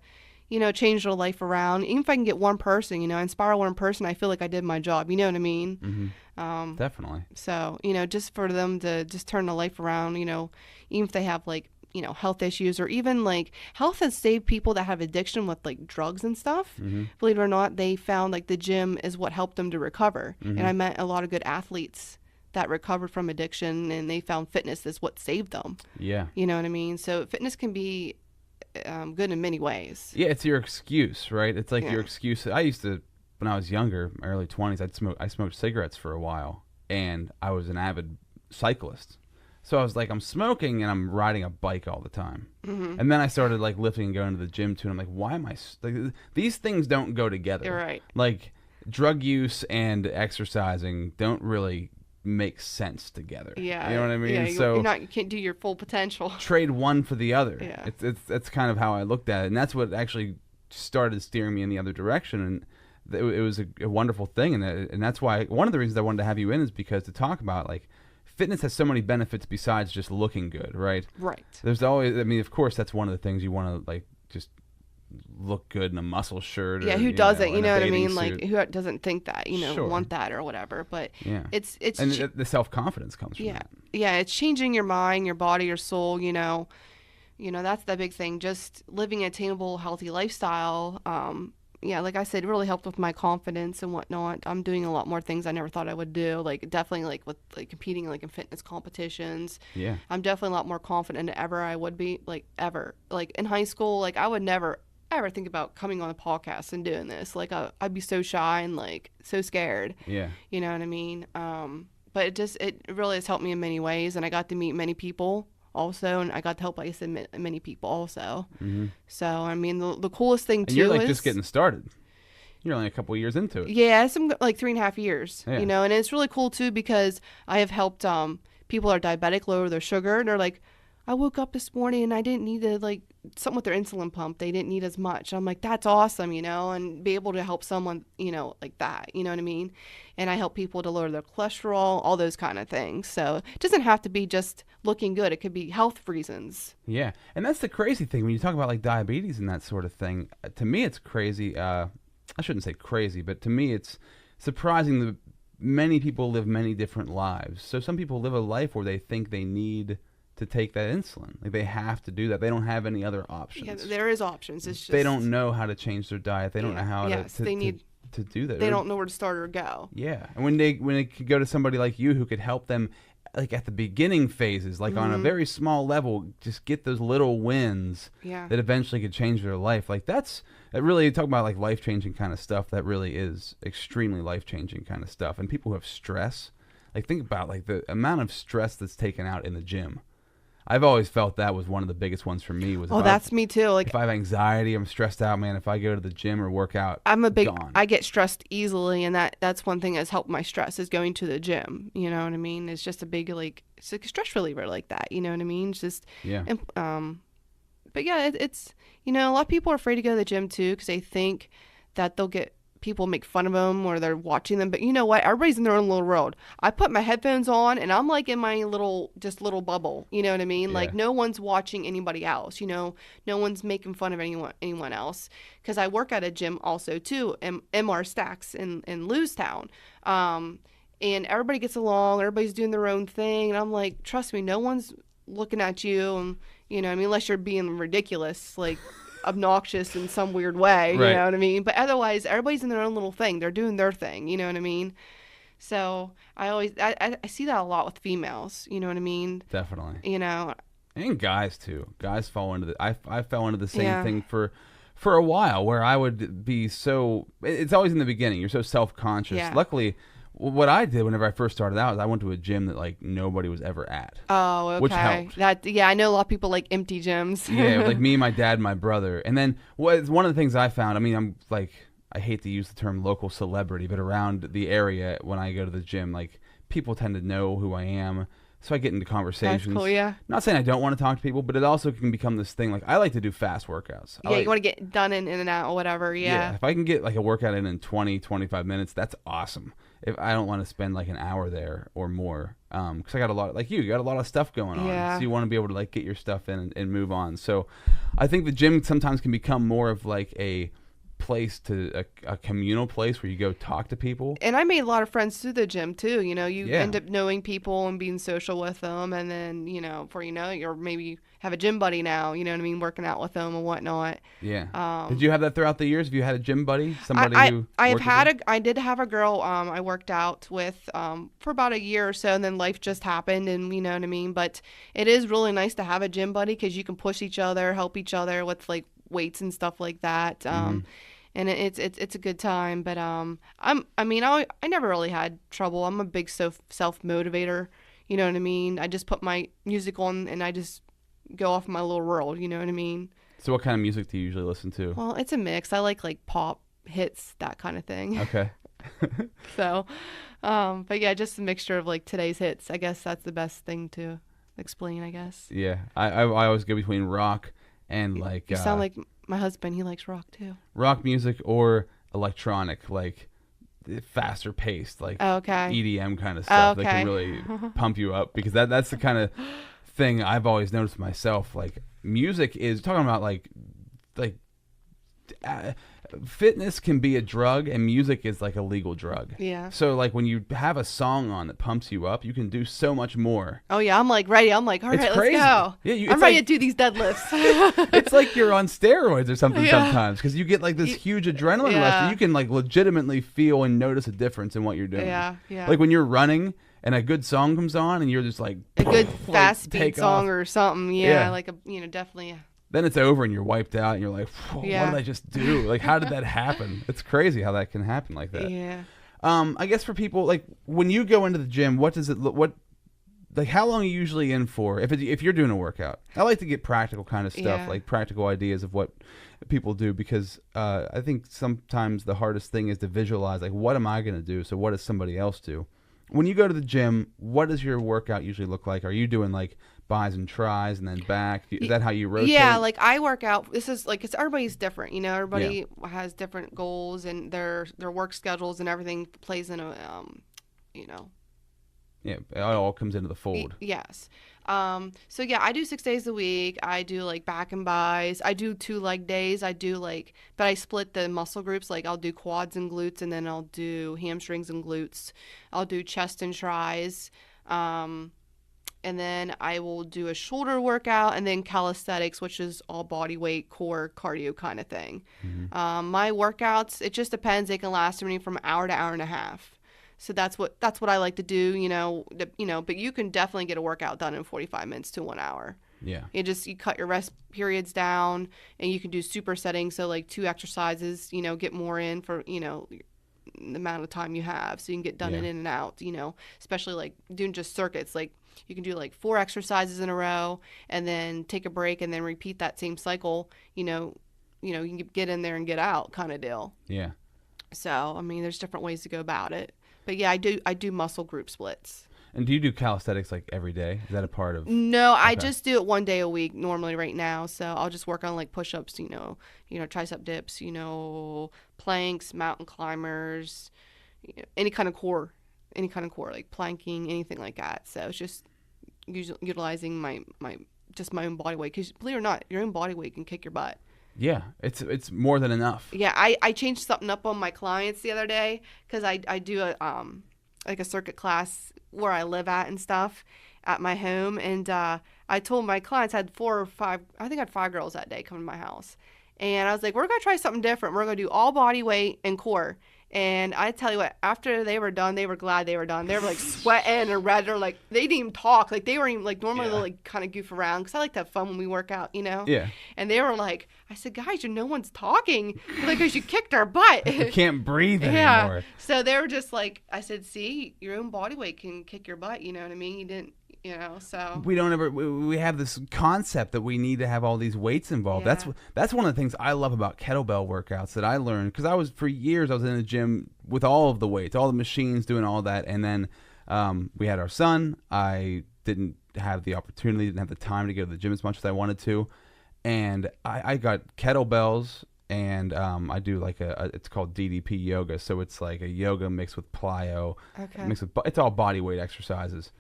change their life around. Even if I can get one person, inspire one person, I feel like I did my job. You know what I mean? Mm-hmm. Definitely. So, just for them to just turn the life around, even if they have like, health issues, or even like health has saved people that have addiction with like drugs and stuff. Mm-hmm. Believe it or not, they found like the gym is what helped them to recover. Mm-hmm. And I met a lot of good athletes that recovered from addiction, and they found fitness is what saved them. Yeah. You know what I mean? So fitness can be good in many ways. Yeah, it's your excuse, right? It's like Yeah. your excuse. I used to, when I was younger, my early 20s, I smoked cigarettes for a while, and I was an avid cyclist. So I was like, I'm smoking and I'm riding a bike all the time. Mm-hmm. And then I started like lifting and going to the gym too. And I'm like, why am I like, these things don't go together. You're right. Like drug use and exercising don't really make sense together. Yeah. You know what I mean? Yeah, So you can't do your full potential. trade one for the other. Yeah. That's kind of how I looked at it, and that's what actually started steering me in the other direction. And it was a wonderful thing, and that's why one of the reasons I wanted to have you in is because to talk about like fitness has so many benefits besides just looking good, right? Right. There's always, I mean, of course, that's one of the things you want to like just look good in a muscle shirt. Yeah, or, who doesn't? You in a know what I bathing mean? Like, suit. who doesn't think that? Sure. Want that or whatever. But Yeah. it's And ch- the self confidence comes from yeah, that. yeah. It's changing your mind, your body, your soul. That's the big thing. Just living an attainable, healthy lifestyle. Yeah, like I said, it really helped with my confidence and whatnot. I'm doing a lot more things I never thought I would do. Like definitely like with like competing like in fitness competitions. Yeah. I'm definitely a lot more confident than ever I would be. Like ever. Like in high school, like I would never ever think about coming on a podcast and doing this. Like I'd be so shy and like so scared. Yeah. You know what I mean? But it really has helped me in many ways, and I got to meet many people also, and I got to help, like I said, many people also. Mm-hmm. So I mean, the coolest thing And too you're like is just getting started. You're only a couple of years into it. yeah, it's like 3.5 years. Yeah. And it's really cool too because I have helped people that are diabetic lower their sugar, and they're like, I woke up this morning and I didn't need to like something with their insulin pump. They didn't need as much. I'm like, that's awesome, and be able to help someone, like that, you know what I mean? And I help people to lower their cholesterol, all those kind of things. So it doesn't have to be just looking good. It could be health reasons. Yeah. And that's the crazy thing when you talk about like diabetes and that sort of thing. To me, it's crazy. I shouldn't say crazy, but to me, it's surprising that many people live many different lives. So some people live a life where they think they need to take that insulin. Like they have to do that. They don't have any other options. Yeah, there is options. It's just They don't know how to change their diet. They don't know how to do that. They don't know where to start or go. Yeah. And when they could go to somebody like you who could help them like at the beginning phases, like on a very small level, just get those little wins Yeah. that eventually could change their life. Like that really talk about like life-changing kind of stuff. That really is extremely life-changing kind of stuff. And people who have stress, like think about like the amount of stress that's taken out in the gym. I've always felt that was one of the biggest ones for me. That's me too. Like if I have anxiety, I'm stressed out, man. If I go to the gym or work out, gone. I get stressed easily, and that's one thing that's helped my stress is going to the gym. You know what I mean? It's just a big it's like a stress reliever like that. You know what I mean? It's just Yeah. But yeah, it's a lot of people are afraid to go to the gym too because they think that they'll get people make fun of them or they're watching them. But you know what? Everybody's in their own little world. I put my headphones on and I'm like in my little bubble. You know what I mean? Yeah. Like no one's watching anybody else. No one's making fun of anyone else. Because I work at a gym also too, MR Stacks in Lewstown. And everybody gets along. Everybody's doing their own thing. And I'm like, trust me, no one's looking at you, and I mean, unless you're being ridiculous, like obnoxious in some weird way, Right. you know what I mean? But otherwise, everybody's in their own little thing. They're doing their thing, you know what I mean? So I see that a lot with females, you know what I mean? Definitely. You know, And guys too. Guys fall into the. I fell into the same Yeah. thing for a while, where I would be so. It's always in the beginning. You're so self conscious. Yeah. Luckily, what I did whenever I first started out is I went to a gym that like nobody was ever at. oh, okay. Which helped. Yeah, I know a lot of people like empty gyms. Yeah, like me, my dad, and my brother. And then one of the things I found. I mean, I'm like, I hate to use the term local celebrity, but around the area when I go to the gym, like people tend to know who I am. So I get into conversations. That's cool, yeah. Not saying I don't want to talk to people, but it also can become this thing. Like I like to do fast workouts. I Yeah, like, you want to get done in and out or whatever, yeah. if I can get like a workout in 20, 25 minutes, that's awesome. If I don't want to spend like an hour there or more, because I got a lot, like you got a lot of stuff going on. Yeah. So you want to be able to like get your stuff in and move on. So I think the gym sometimes can become more of like a place to a communal place where you go talk to people. And I made a lot of friends through the gym too. You Yeah. end up knowing people and being social with them, and then before you know it, you're maybe have a gym buddy now. You know what I mean, working out with them and whatnot. Yeah. Did you have that throughout the years? Have you had a gym buddy, somebody who? I did have a girl I worked out with for about a year or so, and then life just happened, and you know what I mean. But it is really nice to have a gym buddy because you can push each other, help each other with like weights and stuff like that. And it's a good time. But I never really had trouble. I'm a big self motivator. You know what I mean? I just put my music on and I just go off in my little world. You know what I mean? So what kind of music do you usually listen to? Well, it's a mix. I like pop hits, that kind of thing. Okay. So, but yeah, just a mixture of like today's hits. I guess that's the best thing to explain, I guess. Yeah. I always go between rock and like You sound like my husband. He likes rock too. rock music or electronic, like faster paced, like Okay. EDM kind of stuff that Okay. can really pump you up, because that's the kind of thing I've always noticed myself. Like music is talking about like fitness can be a drug and music is like a legal drug. Yeah. So like when you have a song on that pumps you up, you can do so much more. Oh yeah, I'm like ready. I'm like, all right, It's let's crazy. go. Yeah, I'm it's ready like- to do these deadlifts. It's like you're on steroids or something Yeah. sometimes, because you get like this huge adrenaline rush Yeah. that you can like legitimately feel and notice a difference in what you're doing. Yeah, yeah. Like when you're running and a good song comes on and you're just like A good like, fast speed take song off. or something. Yeah, Yeah. like definitely. Then it's over and you're wiped out and you're like, what Yeah. did I just do? Like, how did that happen? It's crazy how that can happen like that. Yeah. I guess for people, like when you go into the gym, what does it look? Like how long are you usually in for? If you're doing a workout, I like to get practical kind of stuff, Yeah. like practical ideas of what people do, because I think sometimes the hardest thing is to visualize, like what am I going to do? So what does somebody else do? When you go to the gym, what does your workout usually look like? Are you doing like bis and tris and then back? Is that how you rotate? Yeah, like I work out. This is like it's everybody's different. Everybody has different goals and their work schedules and everything plays in a Yeah, it all comes into the fold. Yes. So yeah, I do 6 days a week. I do like back and bis. I do 2 leg days. But I split the muscle groups. Like I'll do quads and glutes, and then I'll do hamstrings and glutes. I'll do chest and tris. And then I will do a shoulder workout, and then calisthenics, which is all body weight, core, cardio kind of thing. My workouts, it just depends. They can last anywhere from an hour to hour and a half. So that's what I like to do, but you can definitely get a workout done in 45 minutes to 1 hour. Yeah. You cut your rest periods down, and you can do super settings. So like 2 exercises, get more in for, the amount of time you have. So you can get done in and out, especially like doing just circuits. Like you can do like 4 exercises in a row and then take a break and then repeat that same cycle, you can get in there and get out kind of deal. Yeah. So, there's different ways to go about it. But yeah, I do muscle group splits. And do you do calisthenics like every day? Is that a part of? No, I just do it 1 day a week normally right now. So I'll just work on like push-ups, tricep dips, planks, mountain climbers, any kind of core, like planking, anything like that. So it's just utilizing my own body weight, because believe it or not, your own body weight can kick your butt. Yeah, it's more than enough. Yeah, I changed something up on my clients the other day, because I do a circuit class where I live at and stuff, at my home, and I told my clients, I had 4 or 5, I think I had 5 girls that day come to my house. And I was like, we're going to try something different. We're going to do all body weight and core. And I tell you what, after they were done, they were glad they were done. They were like sweating or red, or like they didn't even talk. Like they weren't even like, normally they'll like kind of goof around because I like to have fun when we work out, you know? Yeah. And they were like, I said, guys, no one's talking. Like, because you kicked our butt. You can't breathe Yeah. anymore. So they were just like, I said, see, your own body weight can kick your butt. You know what I mean? You didn't, you know, so. We don't ever. We have this concept that we need to have all these weights involved. Yeah. That's one of the things I love about kettlebell workouts that I learned, because for years I was in the gym with all of the weights, all the machines, doing all that, and then we had our son. I didn't have the opportunity, didn't have the time to go to the gym as much as I wanted to, and I got kettlebells. And I do like it's called DDP yoga, so it's like a yoga mixed with plyo, it's all body weight exercises.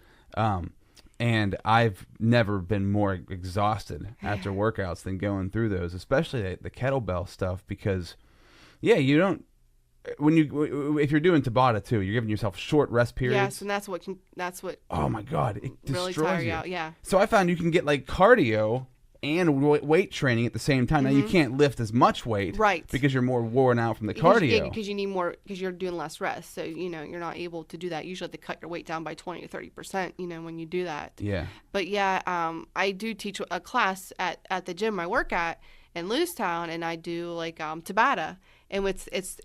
And I've never been more exhausted after workouts than going through those, especially the kettlebell stuff, because, you don't, if you're doing Tabata too, you're giving yourself short rest periods. Yes, and that's what oh my God, it really destroys tire you you. out, yeah. So I found you can get like cardio and weight training at the same time. Now you can't lift as much weight, right? Because you're more worn out from the cardio. Because you need more, because you're doing less rest. So you're not able to do that. You usually have to cut your weight down by 20 or 30%. When you do that. Yeah. But I do teach a class at the gym I work at in Lewistown, and I do like Tabata, and it's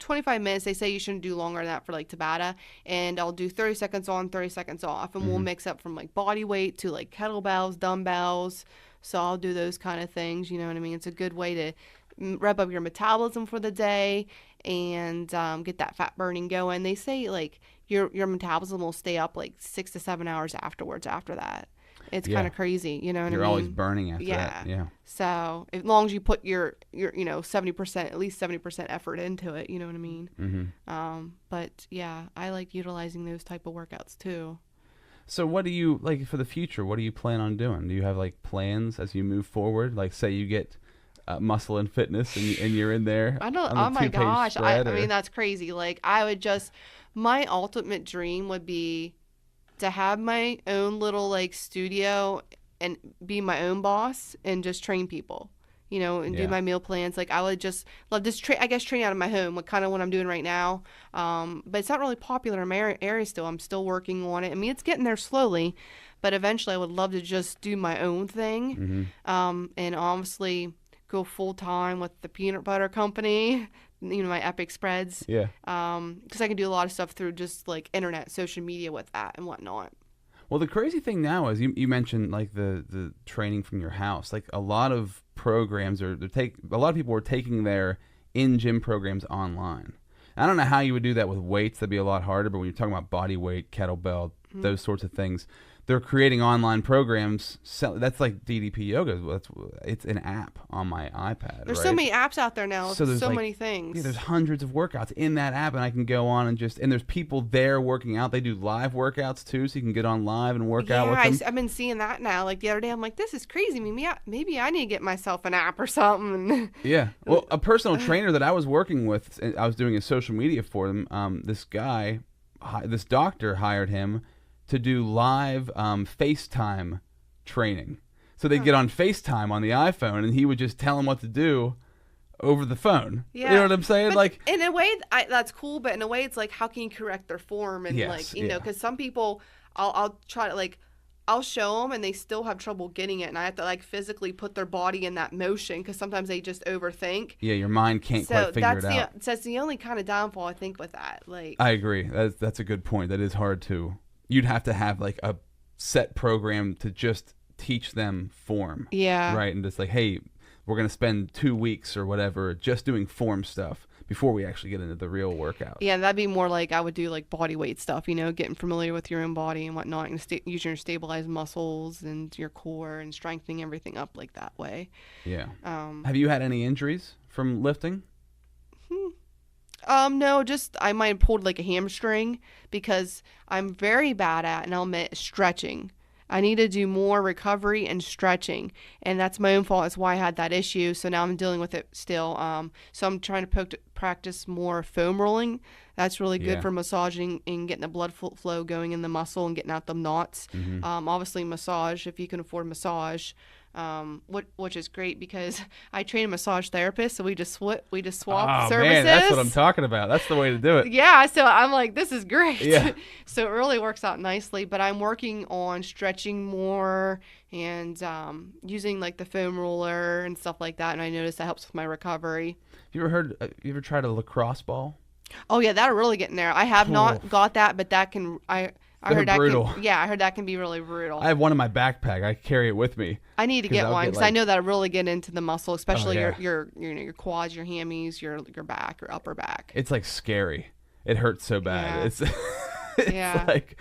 25 minutes. They say you shouldn't do longer than that for like Tabata, and I'll do 30 seconds on, 30 seconds off, and we'll mix up from like body weight to like kettlebells, dumbbells. So I'll do those kind of things. You know what I mean? It's a good way to rev up your metabolism for the day and get that fat burning going. They say like your metabolism will stay up like 6 to 7 hours afterwards after that. It's kind of crazy, you know what I mean? You're always burning after that. Yeah. So as long as you put your 70%, at least 70% effort into it, you know what I mean? Mm-hmm. But yeah, I like utilizing those type of workouts too. So what do you, like for the future, what do you plan on doing? Do you have like plans as you move forward? Like say you get Muscle and Fitness and you're in there. I don't, oh my gosh. I mean, that's crazy. Like my ultimate dream would be to have my own little like studio and be my own boss and just train people, and do my meal plans. Like I would just love this train out of my home, kind of what I'm doing right now. But it's not really popular in my area still. I'm still working on it. I mean, it's getting there slowly, but eventually I would love to just do my own thing. And honestly go full time with the peanut butter company, my Epic Spreads. Yeah. Because I can do a lot of stuff through just like internet, social media with that and whatnot. Well, the crazy thing now is you mentioned like the training from your house. Like a lot of programs a lot of people are taking their in-gym programs online. I don't know how you would do that with weights. That'd be a lot harder. But when you're talking about body weight, kettlebell, those sorts of things, they're creating online programs. That's like DDP Yoga. It's an app on my iPad. There's so many apps out there now. So there's like, many things. Yeah, there's hundreds of workouts in that app, and I can go on and there's people there working out. They do live workouts too, so you can get on live and work out with them. I've been seeing that now. Like the other day, I'm like, this is crazy. Maybe I need to get myself an app or something. Yeah. Well, a personal trainer that I was working with, I was doing his social media for them. This doctor hired him to do live FaceTime training. So they'd get on FaceTime on the iPhone, and he would just tell them what to do over the phone. Yeah. You know what I'm saying? But like in a way, that's cool, but in a way, it's like, how can you correct their form? And because some people, I'll try to like, I'll show them, and they still have trouble getting it, and I have to like physically put their body in that motion because sometimes they just overthink. Yeah, your mind can't quite figure it out. So that's the only kind of downfall I think with that. Like, I agree. That's a good point. That is hard to. You'd have to have like a set program to just teach them form. Yeah. Right. And just like, hey, we're going to spend 2 weeks or whatever just doing form stuff before we actually get into the real workout. Yeah. That'd be more like I would do like body weight stuff, getting familiar with your own body and whatnot, and using your stabilized muscles and your core and strengthening everything up like that way. Yeah. Have you had any injuries from lifting? No, just I might have pulled like a hamstring because I'm very bad at, and I'll admit, stretching. I need to do more recovery and stretching, and that's my own fault. That's why I had that issue. So now I'm dealing with it still. So I'm trying to practice more foam rolling. That's really good Yeah. for massaging and getting the blood flow going in the muscle and getting out the knots. Obviously, massage if you can afford massage. Which is great because I train a massage therapist, so we just swap Oh services. man, that's what I'm talking about. That's the way to do it. Yeah, so I'm like, this is great. Yeah. So it really works out nicely. But I'm working on stretching more and using like the foam roller and stuff like that. And I noticed that helps with my recovery. You ever tried a lacrosse ball? Oh yeah, that'll really get in there. I have not got that, but that can I heard that brutal. I heard that can be really brutal. I have one in my backpack. I carry it with me. I need to 'Cause get I'll one get, because I like- know that'll really get into the muscle, especially yeah. your your quads, your hammies, your back, your upper back. It's like scary. It hurts so bad. Yeah. It's Yeah. like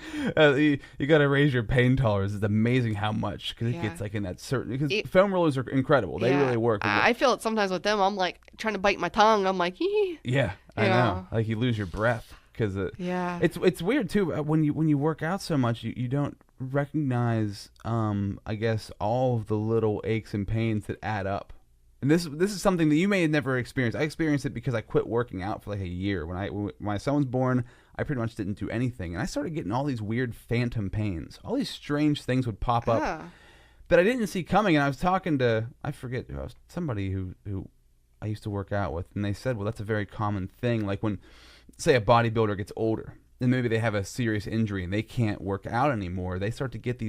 you got to raise your pain tolerance. It's amazing how much because it Yeah. gets like in that certain because foam rollers are incredible. They Yeah. really work. I feel it sometimes with them. I'm like trying to bite my tongue. I'm like, hee. Yeah, I Yeah. know. Like you lose your breath because Yeah. it's weird too when you work out so much you don't recognize I guess all of the little aches and pains that add up. And this is something that you may have never experienced. I experienced it because I quit working out for like a year. When my son was born, I pretty much didn't do anything, and I started getting all these weird phantom pains. All these strange things would pop up Ah. that I didn't see coming. And I was talking to somebody who I used to work out with, and they said, well, that's a very common thing. Like when, say, a bodybuilder gets older, and maybe they have a serious injury and they can't work out anymore, they start to get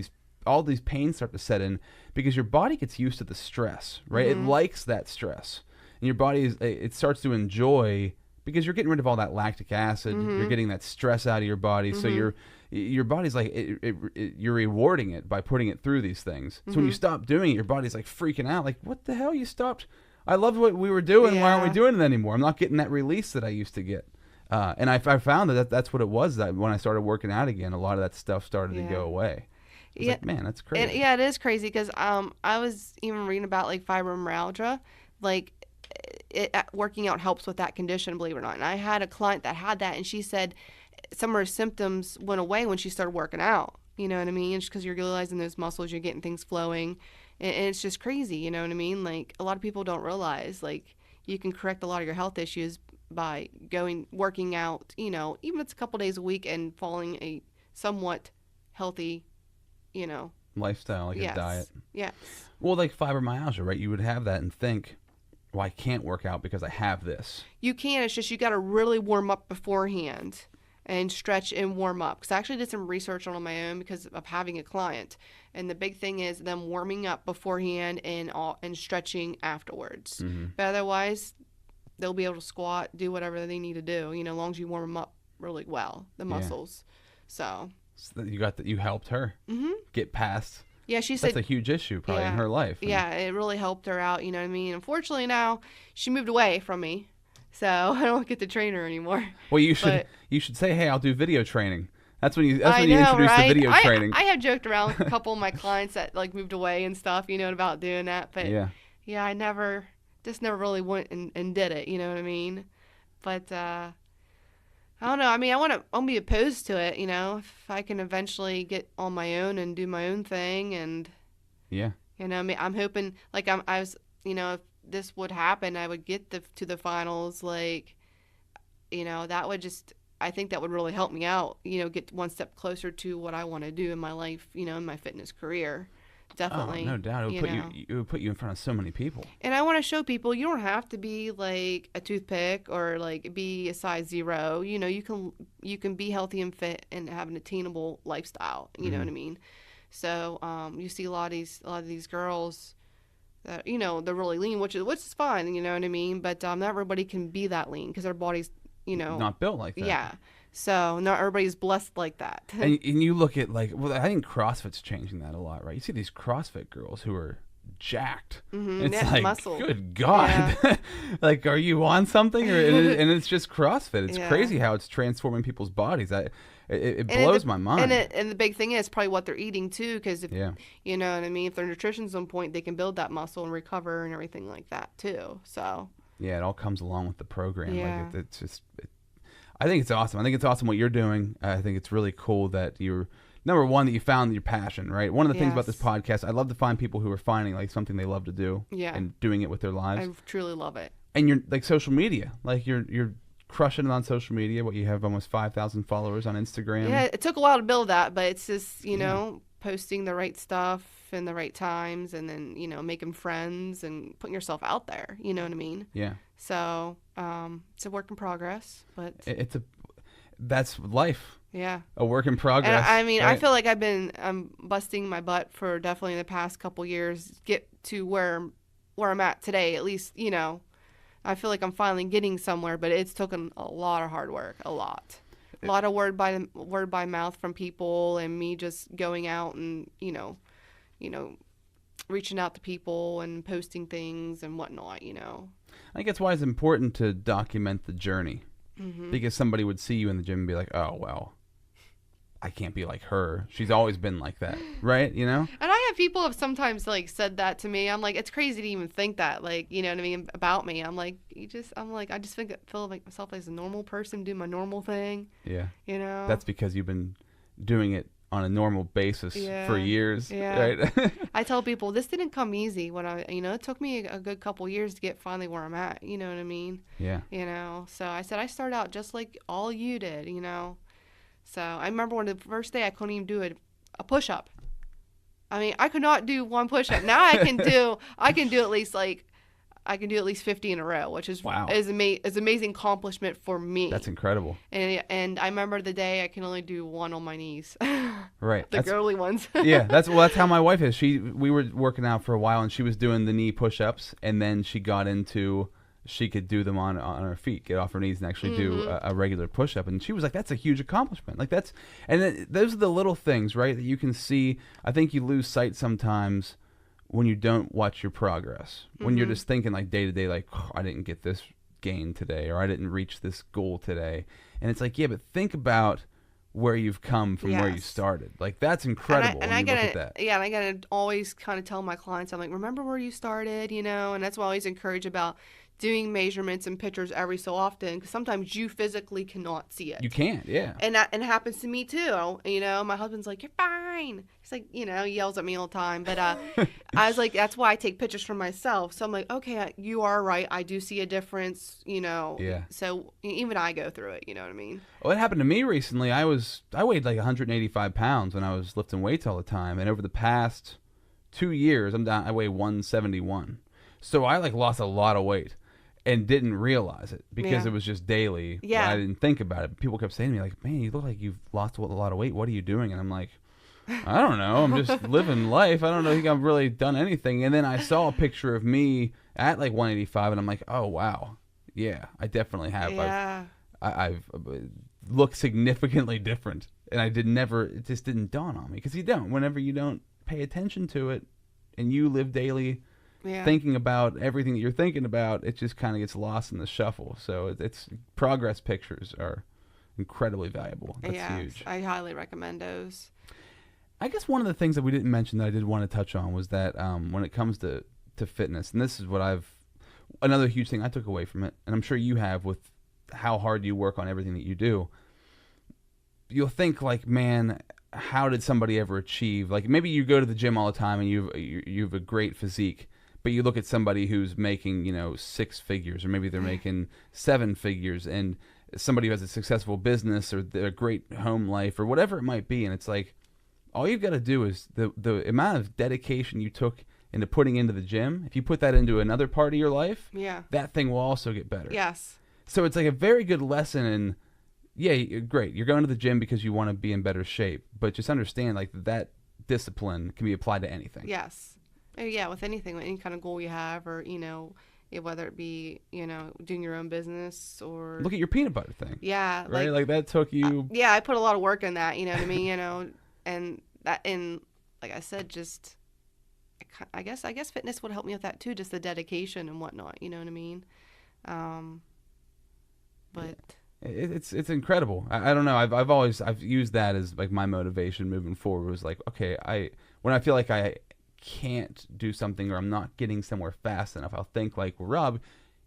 all these pains start to set in because your body gets used to the stress, right? It likes that stress, and your body it starts to enjoy because you're getting rid of all that lactic acid. You're getting that stress out of your body, so your body's like you're rewarding it by putting it through these things. So when you stop doing it, your body's like freaking out, like what the hell? You stopped. I loved what we were doing. Why aren't we doing it anymore? I'm not getting that release that I used to get. And I found that's what it was. That when I started working out again, a lot of that stuff started to go away. It's like, man, that's crazy. And, yeah, it is crazy because I was even reading about like fibromyalgia, like working out helps with that condition, believe it or not. And I had a client that had that, and she said some of her symptoms went away when she started working out. You know what I mean? Just because you're utilizing those muscles, you're getting things flowing, and it's just crazy. You know what I mean? Like a lot of people don't realize like you can correct a lot of your health issues by working out. You know, even if it's a couple days a week and following a somewhat healthy, Lifestyle, like a diet. Yes. Well, like fibromyalgia, right? You would have that and think, well, I can't work out because I have this. You can. It's just you got to really warm up beforehand and stretch and warm up. Because I actually did some research on my own because of having a client. And the big thing is them warming up beforehand and stretching afterwards. But otherwise, they'll be able to squat, do whatever they need to do, as long as you warm them up really well, the muscles. So You helped her get past. yeah, she said That's a huge issue probably in her life. Yeah, it really helped her out. You know what I mean? Unfortunately, now she moved away from me, so I don't get to train her anymore. Well, you should say, hey, I'll do video training. That's when you I know, introduce right? the video training. I have joked around with a couple of my clients that like moved away and stuff, about doing that. But yeah, I never really went and did it. You know what I mean? But I don't know. I mean, I'll be opposed to it. If I can eventually get on my own and do my own thing, and yeah, I mean, I'm hoping like I was, if this would happen, I would get to the finals. Like, that would just. I think that would really help me out, get one step closer to what I want to do in my life, in my fitness career. Definitely. Oh, no doubt. It would put you in front of so many people. And I want to show people you don't have to be like a toothpick or like be a size 0. You can be healthy and fit and have an attainable lifestyle. You know what I mean? So you see a lot of these girls that they're really lean, which is fine. You know what I mean? But not everybody can be that lean because their body's not built like that. Yeah. So not everybody's blessed like that. And you look at I think CrossFit's changing that a lot, right? You see these CrossFit girls who are jacked. It's like, muscle. good God. Yeah. Like, are you on something? And it's just CrossFit. It's crazy how it's transforming people's bodies. It blows my mind. And the big thing is probably what they're eating too, because if you know what I mean, if their nutrition's on point, they can build that muscle and recover and everything like that too. So yeah, it all comes along with the program. Yeah. Like it's just. I think it's awesome. I think it's awesome what you're doing. I think it's really cool that you're number one, that you found your passion, right? One of the things about Yes. this podcast, I love to find people who are finding like something they love to do Yeah. and doing it with their lives. I truly love it. And you're like social media, like you're crushing it on social media. What, you have almost 5,000 followers on Instagram. Yeah, it took a while to build that, but it's just, you know, posting the right stuff in the right times, and then, you know, making friends and putting yourself out there, you know what I mean? Yeah. So, it's a work in progress, but That's life, yeah. a work in progress. And I mean, I right? feel like I'm busting my butt for definitely the past couple years, get to where I'm at today, at least, you know. I feel like I'm finally getting somewhere, but it's taken a lot of hard work, a lot of word by mouth from people, and me just going out and you know, reaching out to people and posting things and whatnot. You know, I think that's why it's important to document the journey, because somebody would see you in the gym and be like, "Oh well, I can't be like her. She's always been like that," right? You know. and I have people have sometimes like said that to me. I'm like, it's crazy to even think that, like, you know what I mean, about me. I'm like, I just feel like myself as a normal person, do my normal thing. Yeah. You know. That's because you've been doing it on a normal basis for years, Yeah. right? I tell people this didn't come easy. It took me a good couple years to get finally where I'm at. You know what I mean? Yeah. You know, so I said I started out just like all you did. You know, so I remember when the first day I couldn't even do a push up. I mean, I could not do one push up. Now I can do at least 50 in a row, which is Wow. is amazing accomplishment for me. That's incredible. And I remember the day I can only do one on my knees. Right. The girly ones. Yeah, that's how my wife is. We were working out for a while, and she was doing the knee push-ups, and then she got into, she could do them on her feet, get off her knees, and actually do a regular push-up. And she was like, "That's a huge accomplishment." Like those are the little things, right, that you can see. I think you lose sight sometimes when you don't watch your progress. When you're just thinking like day to day, like, oh, I didn't get this gain today, or I didn't reach this goal today, and it's like, yeah, but think about where you've come from where you Yes. started. Like, that's incredible when you look at that. Yeah, and I gotta always kind of tell my clients, I'm like, remember where you started, you know, and that's why I always encourage about doing measurements and pictures every so often, because sometimes you physically cannot see it. You can't, yeah. And it happens to me too. You know, my husband's like, "You're fine." He's like, you know, he yells at me all the time. But I was like, that's why I take pictures for myself. So I'm like, okay, you are right. I do see a difference. You know. Yeah. So even I go through it. You know what I mean? Well, it happened to me recently. I weighed like 185 pounds when I was lifting weights all the time, and over the past 2 years, I weigh 171. So I like lost a lot of weight and didn't realize it because Yeah. it was just daily. Yeah. I didn't think about it. People kept saying to me like, "Man, you look like you've lost a lot of weight. What are you doing?" And I'm like, I don't know. I'm just living life. I don't think I've really done anything. And then I saw a picture of me at like 185, and I'm like, oh wow, yeah, I definitely have. Yeah. I've looked significantly different, and it just didn't dawn on me, because whenever you don't pay attention to it, and you live daily Yeah. thinking about everything that you're thinking about, it just kind of gets lost in the shuffle. So it's progress pictures are incredibly valuable. That's Yeah, huge. I highly recommend those. I guess one of the things that we didn't mention that I did want to touch on was that when it comes to fitness, and this is what another huge thing I took away from it, and I'm sure you have, with how hard you work on everything that you do, you'll think like, man, how did somebody ever achieve, like maybe you go to the gym all the time and you have a great physique, but you look at somebody who's making, 6 figures, or maybe they're making 7 figures, and somebody who has a successful business or a great home life or whatever it might be, and it's like, all you've got to do is the amount of dedication you took into putting into the gym, if you put that into another part of your life, Yeah. that thing will also get better. Yes. So it's like a very good lesson in, yeah, great, you're going to the gym because you want to be in better shape, but just understand like that discipline can be applied to anything. Yes. Yeah, with anything, any kind of goal you have, or, whether it be, doing your own business or... Look at your peanut butter thing. Yeah. Right? Like that took you... yeah, I put a lot of work in that, you know what I mean? And like I said, just... I guess fitness would help me with that too, just the dedication and whatnot, you know what I mean? But... It's incredible. I don't know. I've used that as like my motivation moving forward. Was like, okay, when I feel like I can't do something or I'm not getting somewhere fast enough, I'll think like, well, Rob,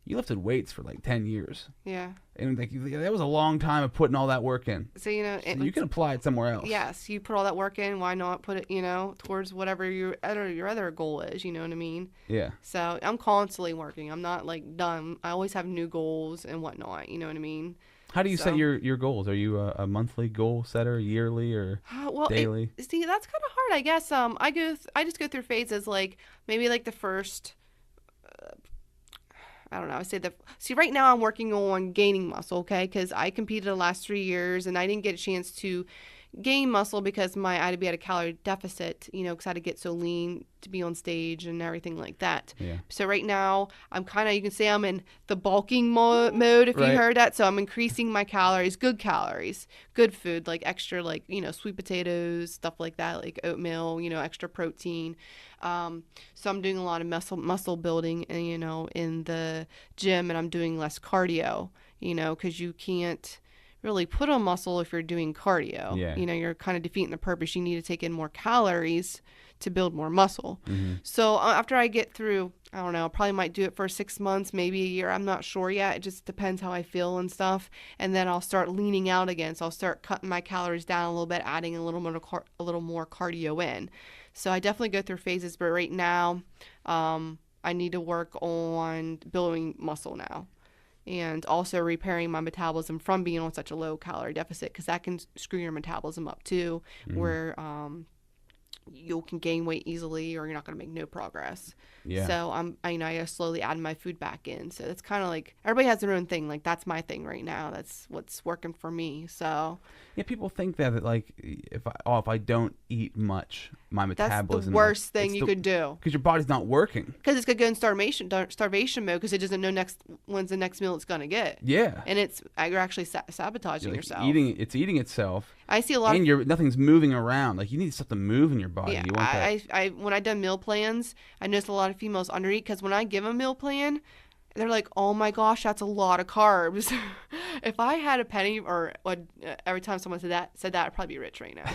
you lifted weights for like 10 years. Yeah. And like that was a long time of putting all that work in. So, you know, So you can apply it somewhere else. yes, you put all that work in. Why not put it, you know, towards whatever your other goal is? You know what I mean? Yeah. So I'm constantly working. I'm not like done. I always have new goals and whatnot. You know what I mean? How do you So- set your goals? Are you a monthly goal setter, yearly, or Well, daily? see, that's kind of hard, I guess. I just go through phases. Like maybe like the first, I don't know. See, right now I'm working on gaining muscle, okay? Because I competed the last 3 years and I didn't get a chance to gain muscle because I had to be at a calorie deficit, you know, because I had to get so lean to be on stage and everything like that. Yeah. So right now I'm kind of, you can say I'm in the bulking mode if Right. you heard that. So I'm increasing my calories, good food, like extra, like, you know, sweet potatoes, stuff like that, like oatmeal, you know, extra protein. So I'm doing a lot of muscle building, and you know, in the gym, and I'm doing less cardio, you know, because you can't really put on muscle if you're doing cardio. Yeah. You know, you're kind of defeating the purpose. You need to take in more calories to build more muscle. Mm-hmm. So after I get through, I don't know, probably might do it for 6 months, maybe a year. I'm not sure yet. It just depends how I feel and stuff. And then I'll start leaning out again. So I'll start cutting my calories down a little bit, adding a little more cardio in. So I definitely go through phases, but right now, I need to work on building muscle now. And also repairing my metabolism from being on such a low calorie deficit, because that can screw your metabolism up too, where you can gain weight easily or you're not going to make no progress. Yeah. So I gotta slowly add my food back in. So it's kind of like everybody has their own thing. Like that's my thing right now. That's what's working for me. So Yeah, people think that like if I don't eat much, my that's metabolism. the worst thing you could do. Because your body's not working. Because it's gonna go in starvation mode because it doesn't know when's the next meal it's gonna get. Yeah. And you're actually sabotaging Like yourself. it's eating itself. I see a lot And of nothing's moving around. Like you need stuff to move in your body. yeah. You want that. I when I done meal plans, I noticed a lot of females undereat because when I give a meal plan, they're like, "Oh my gosh, that's a lot of carbs." If I had a penny or every time someone said that, I'd probably be rich right now.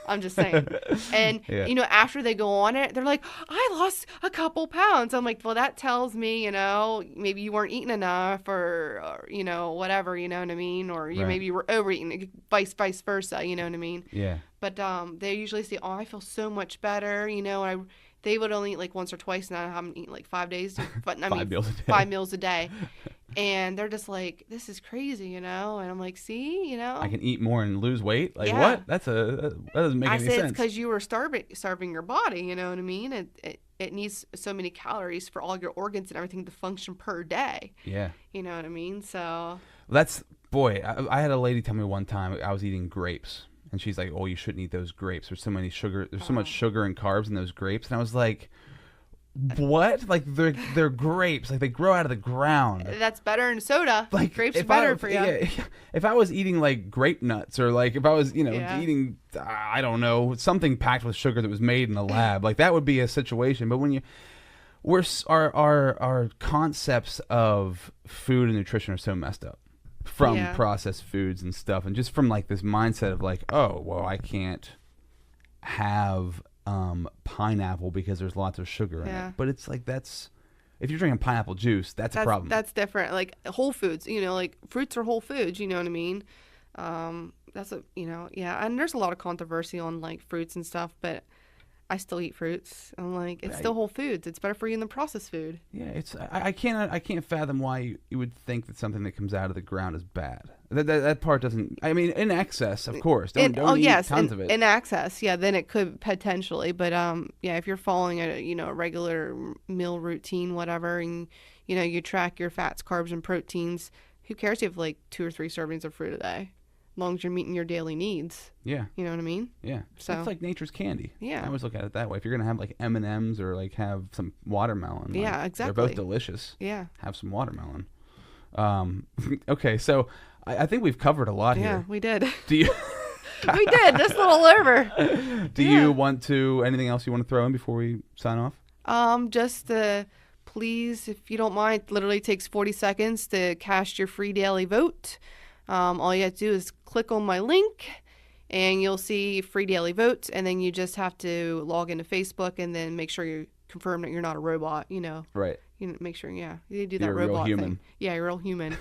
I'm just saying. And Yeah. you know, after they go on it, they're like, "I lost a couple pounds." I'm like, "Well, that tells me, you know, maybe you weren't eating enough, or you know, whatever, you know what I mean, or you Right. maybe were overeating, vice versa, you know what I mean." Yeah. But they usually say, "Oh, I feel so much better," you know. And they would only eat like once or twice, and I haven't eaten like 5 days. But I mean, 5 meals a day. 5 meals a day, and they're just like, "This is crazy," you know. And I'm like, "See, you know." I can eat more and lose weight. Like Yeah. what? That doesn't make I any said sense. it's because you were starving your body. You know what I mean? It needs so many calories for all your organs and everything to function per day. Yeah. You know what I mean? So Boy, I had a lady tell me one time I was eating grapes. And she's like, "Oh, you shouldn't eat those grapes. There's so much sugar and carbs in those grapes." And I was like, "What? Like they're grapes. Like they grow out of the ground. that's better than soda. Like Grapes are if better for you. Yeah, if I was eating like grape nuts or like if I was, you know, Yeah. eating I don't know, something packed with sugar that was made in a lab, like that would be a situation. But when our concepts of food and nutrition are so messed up. From Yeah. processed foods and stuff, and just from like this mindset of like, oh well, I can't have pineapple because there's lots of sugar in Yeah. it. But it's like if you're drinking pineapple juice, that's a problem. That's different. Like whole foods, you know, like fruits are whole foods, you know what I mean? You know, yeah. And there's a lot of controversy on like fruits and stuff, but I still eat fruits. I'm like, it's still whole foods. It's better for you than processed food. Yeah, I can't fathom why you would think that something that comes out of the ground is bad. That part doesn't. I mean, in excess, of course. Don't eat tons of it. In access, yeah, then it could potentially. But yeah, if you're following a regular meal routine, whatever, and you know you track your fats, carbs, and proteins, who cares if you have like 2 or 3 servings of fruit a day, as long as you're meeting your daily needs. Yeah. You know what I mean? Yeah. So it's like nature's candy. Yeah. I always look at it that way. If you're gonna have like M&Ms or like have some watermelon, Yeah, like, exactly. They're both delicious. Yeah. Have some watermelon. Okay, so I think we've covered a lot Yeah, here. we did. Do you We did. Just a little over. do you want to anything else you want to throw in before we sign off? Just please, if you don't mind, it literally takes 40 seconds to cast your free daily vote. All you have to do is click on my link and you'll see free daily vote, and then you just have to log into Facebook and then make sure you confirm that you're not a robot, Right. Make sure, you do that You're a real robot human. thing. Yeah, you're a real human.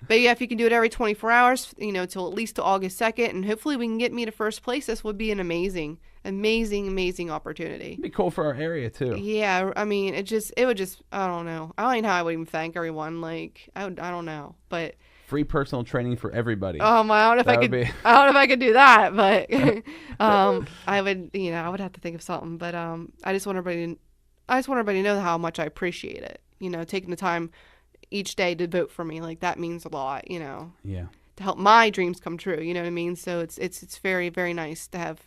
But yeah, if you can do it every 24 hours, till at least to August 2nd, and hopefully we can get me to first place, this would be an amazing opportunity. It'd be cool for our area too. Yeah, I mean, it would just, I don't know. I don't know how I would even thank everyone. Like, I don't know, but. Free personal training for everybody. I don't know if I could do that, but I would have to think of something. But I just want everybody to know how much I appreciate it. Taking the time each day to vote for me, like that means a lot. Yeah. To help my dreams come true. You know what I mean? So it's very, very nice to have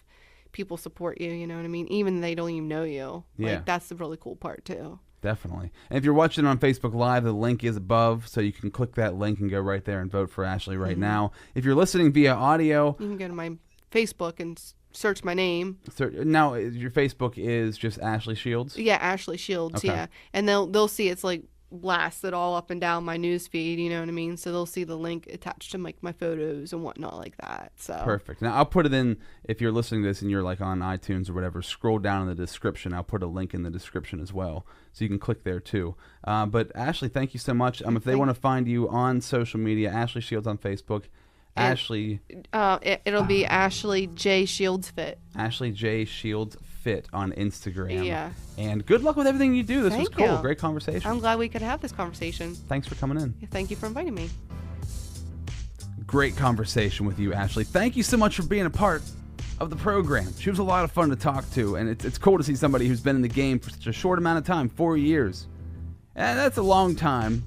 people support you. You know what I mean? Even they don't even know you. Yeah. Like that's the really cool part too. Definitely. And if you're watching on Facebook Live, the link is above, so you can click that link and go right there and vote for Ashley right now. If you're listening via audio, you can go to my Facebook and search my name. So now your Facebook is just Ashley Shields? Yeah, Ashley Shields, Okay. yeah. And they'll see it's like blasted all up and down my news feed, you know what I mean? So they'll see the link attached to like my photos and whatnot like that. So Perfect. Now I'll put it in, if you're listening to this and you're like on iTunes or whatever, scroll down in the description. I'll put a link in the description as well, so you can click there too. But Ashley, thank you so much. If they want to find you on social media, Ashley Shields on Facebook. Ashley. It'll be Ashley J Shields Fit. Ashley J Shields Fit on Instagram. Yeah. And good luck with everything you do. This was Thank cool. you. Great conversation. I'm glad we could have this conversation. Thanks for coming in. Thank you for inviting me. Great conversation with you, Ashley. Thank you so much for being a part of the program. She was a lot of fun to talk to, and it's cool to see somebody who's been in the game for such a short amount of time, 4 years. And that's a long time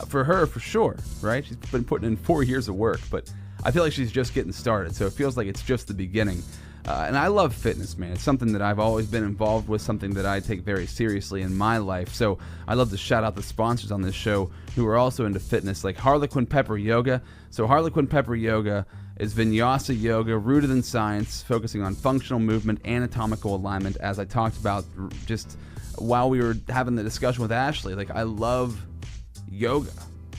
for her, for sure, right? She's been putting in 4 years of work, but I feel like she's just getting started, so it feels like it's just the beginning. And I love fitness, man. It's something that I've always been involved with, something that I take very seriously in my life. So I love to shout out the sponsors on this show who are also into fitness, like Harlequin Pepper Yoga. So Harlequin Pepper Yoga is vinyasa yoga rooted in science, focusing on functional movement, anatomical alignment, as I talked about just while we were having the discussion with Ashley. Like, I love yoga.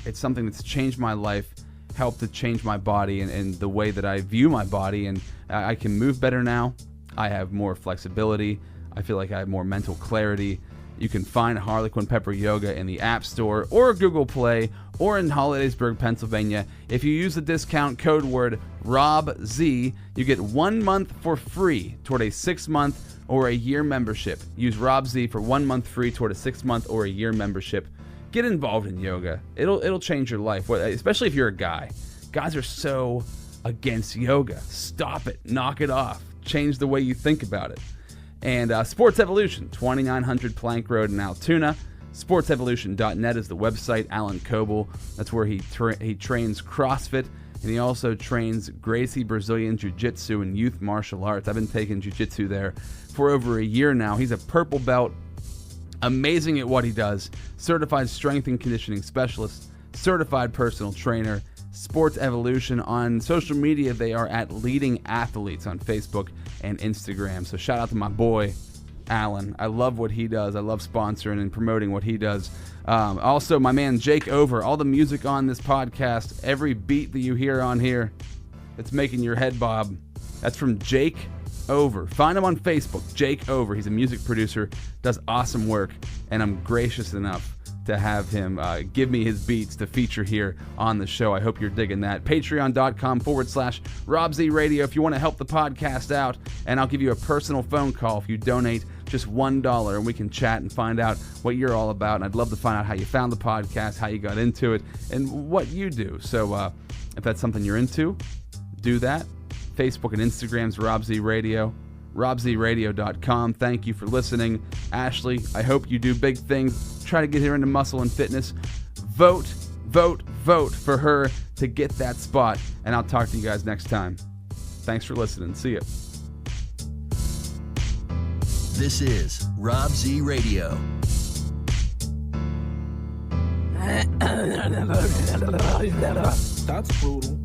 It's something that's changed my life, helped to change my body and the way that I view my body, and I can move better now. I have more flexibility. I feel like I have more mental clarity. You can find Harlequin Pepper Yoga in the App Store or Google Play or in Hollidaysburg, Pennsylvania. If you use the discount code word ROBZ, you get 1 month for free toward a 6-month or a year membership. Use ROBZ for 1 month free toward a 6-month or a year membership. Get involved in yoga. It'll change your life, especially if you're a guy. Guys are so against yoga. Stop it. Knock it off. Change the way you think about it. And Sports Evolution, 2900 Plank Road in Altoona. SportsEvolution.net is the website. Alan Coble, that's where he trains CrossFit, and he also trains Gracie Brazilian Jiu-Jitsu and youth martial arts. I've been taking Jiu-Jitsu there for over a year now. He's a purple belt, amazing at what he does, certified strength and conditioning specialist, certified personal trainer. Sports Evolution on social media, they are at Leading Athletes on Facebook and Instagram. So shout out to my boy Alan. I love what he does. I love sponsoring and promoting what he does. Also, my man Jake Over. All the music on this podcast, every beat that you hear on here that's making your head bob, that's from Jake Over. Find him on Facebook, Jake Over. He's a music producer, does awesome work, and I'm gracious enough to have him give me his beats to feature here on the show. I hope you're digging that. Patreon.com/RobZ Radio if you want to help the podcast out, and I'll give you a personal phone call if you donate just $1, and we can chat and find out what you're all about. And I'd love to find out how you found the podcast, how you got into it, and what you do. So if that's something you're into, do that. Facebook and Instagram's RobZ Radio. RobZRadio.com. Thank you for listening. Ashley, I hope you do big things. Try to get her into muscle and fitness. Vote for her to get that spot. And I'll talk to you guys next time. Thanks for listening. See ya. This is RobZ Radio. That's brutal.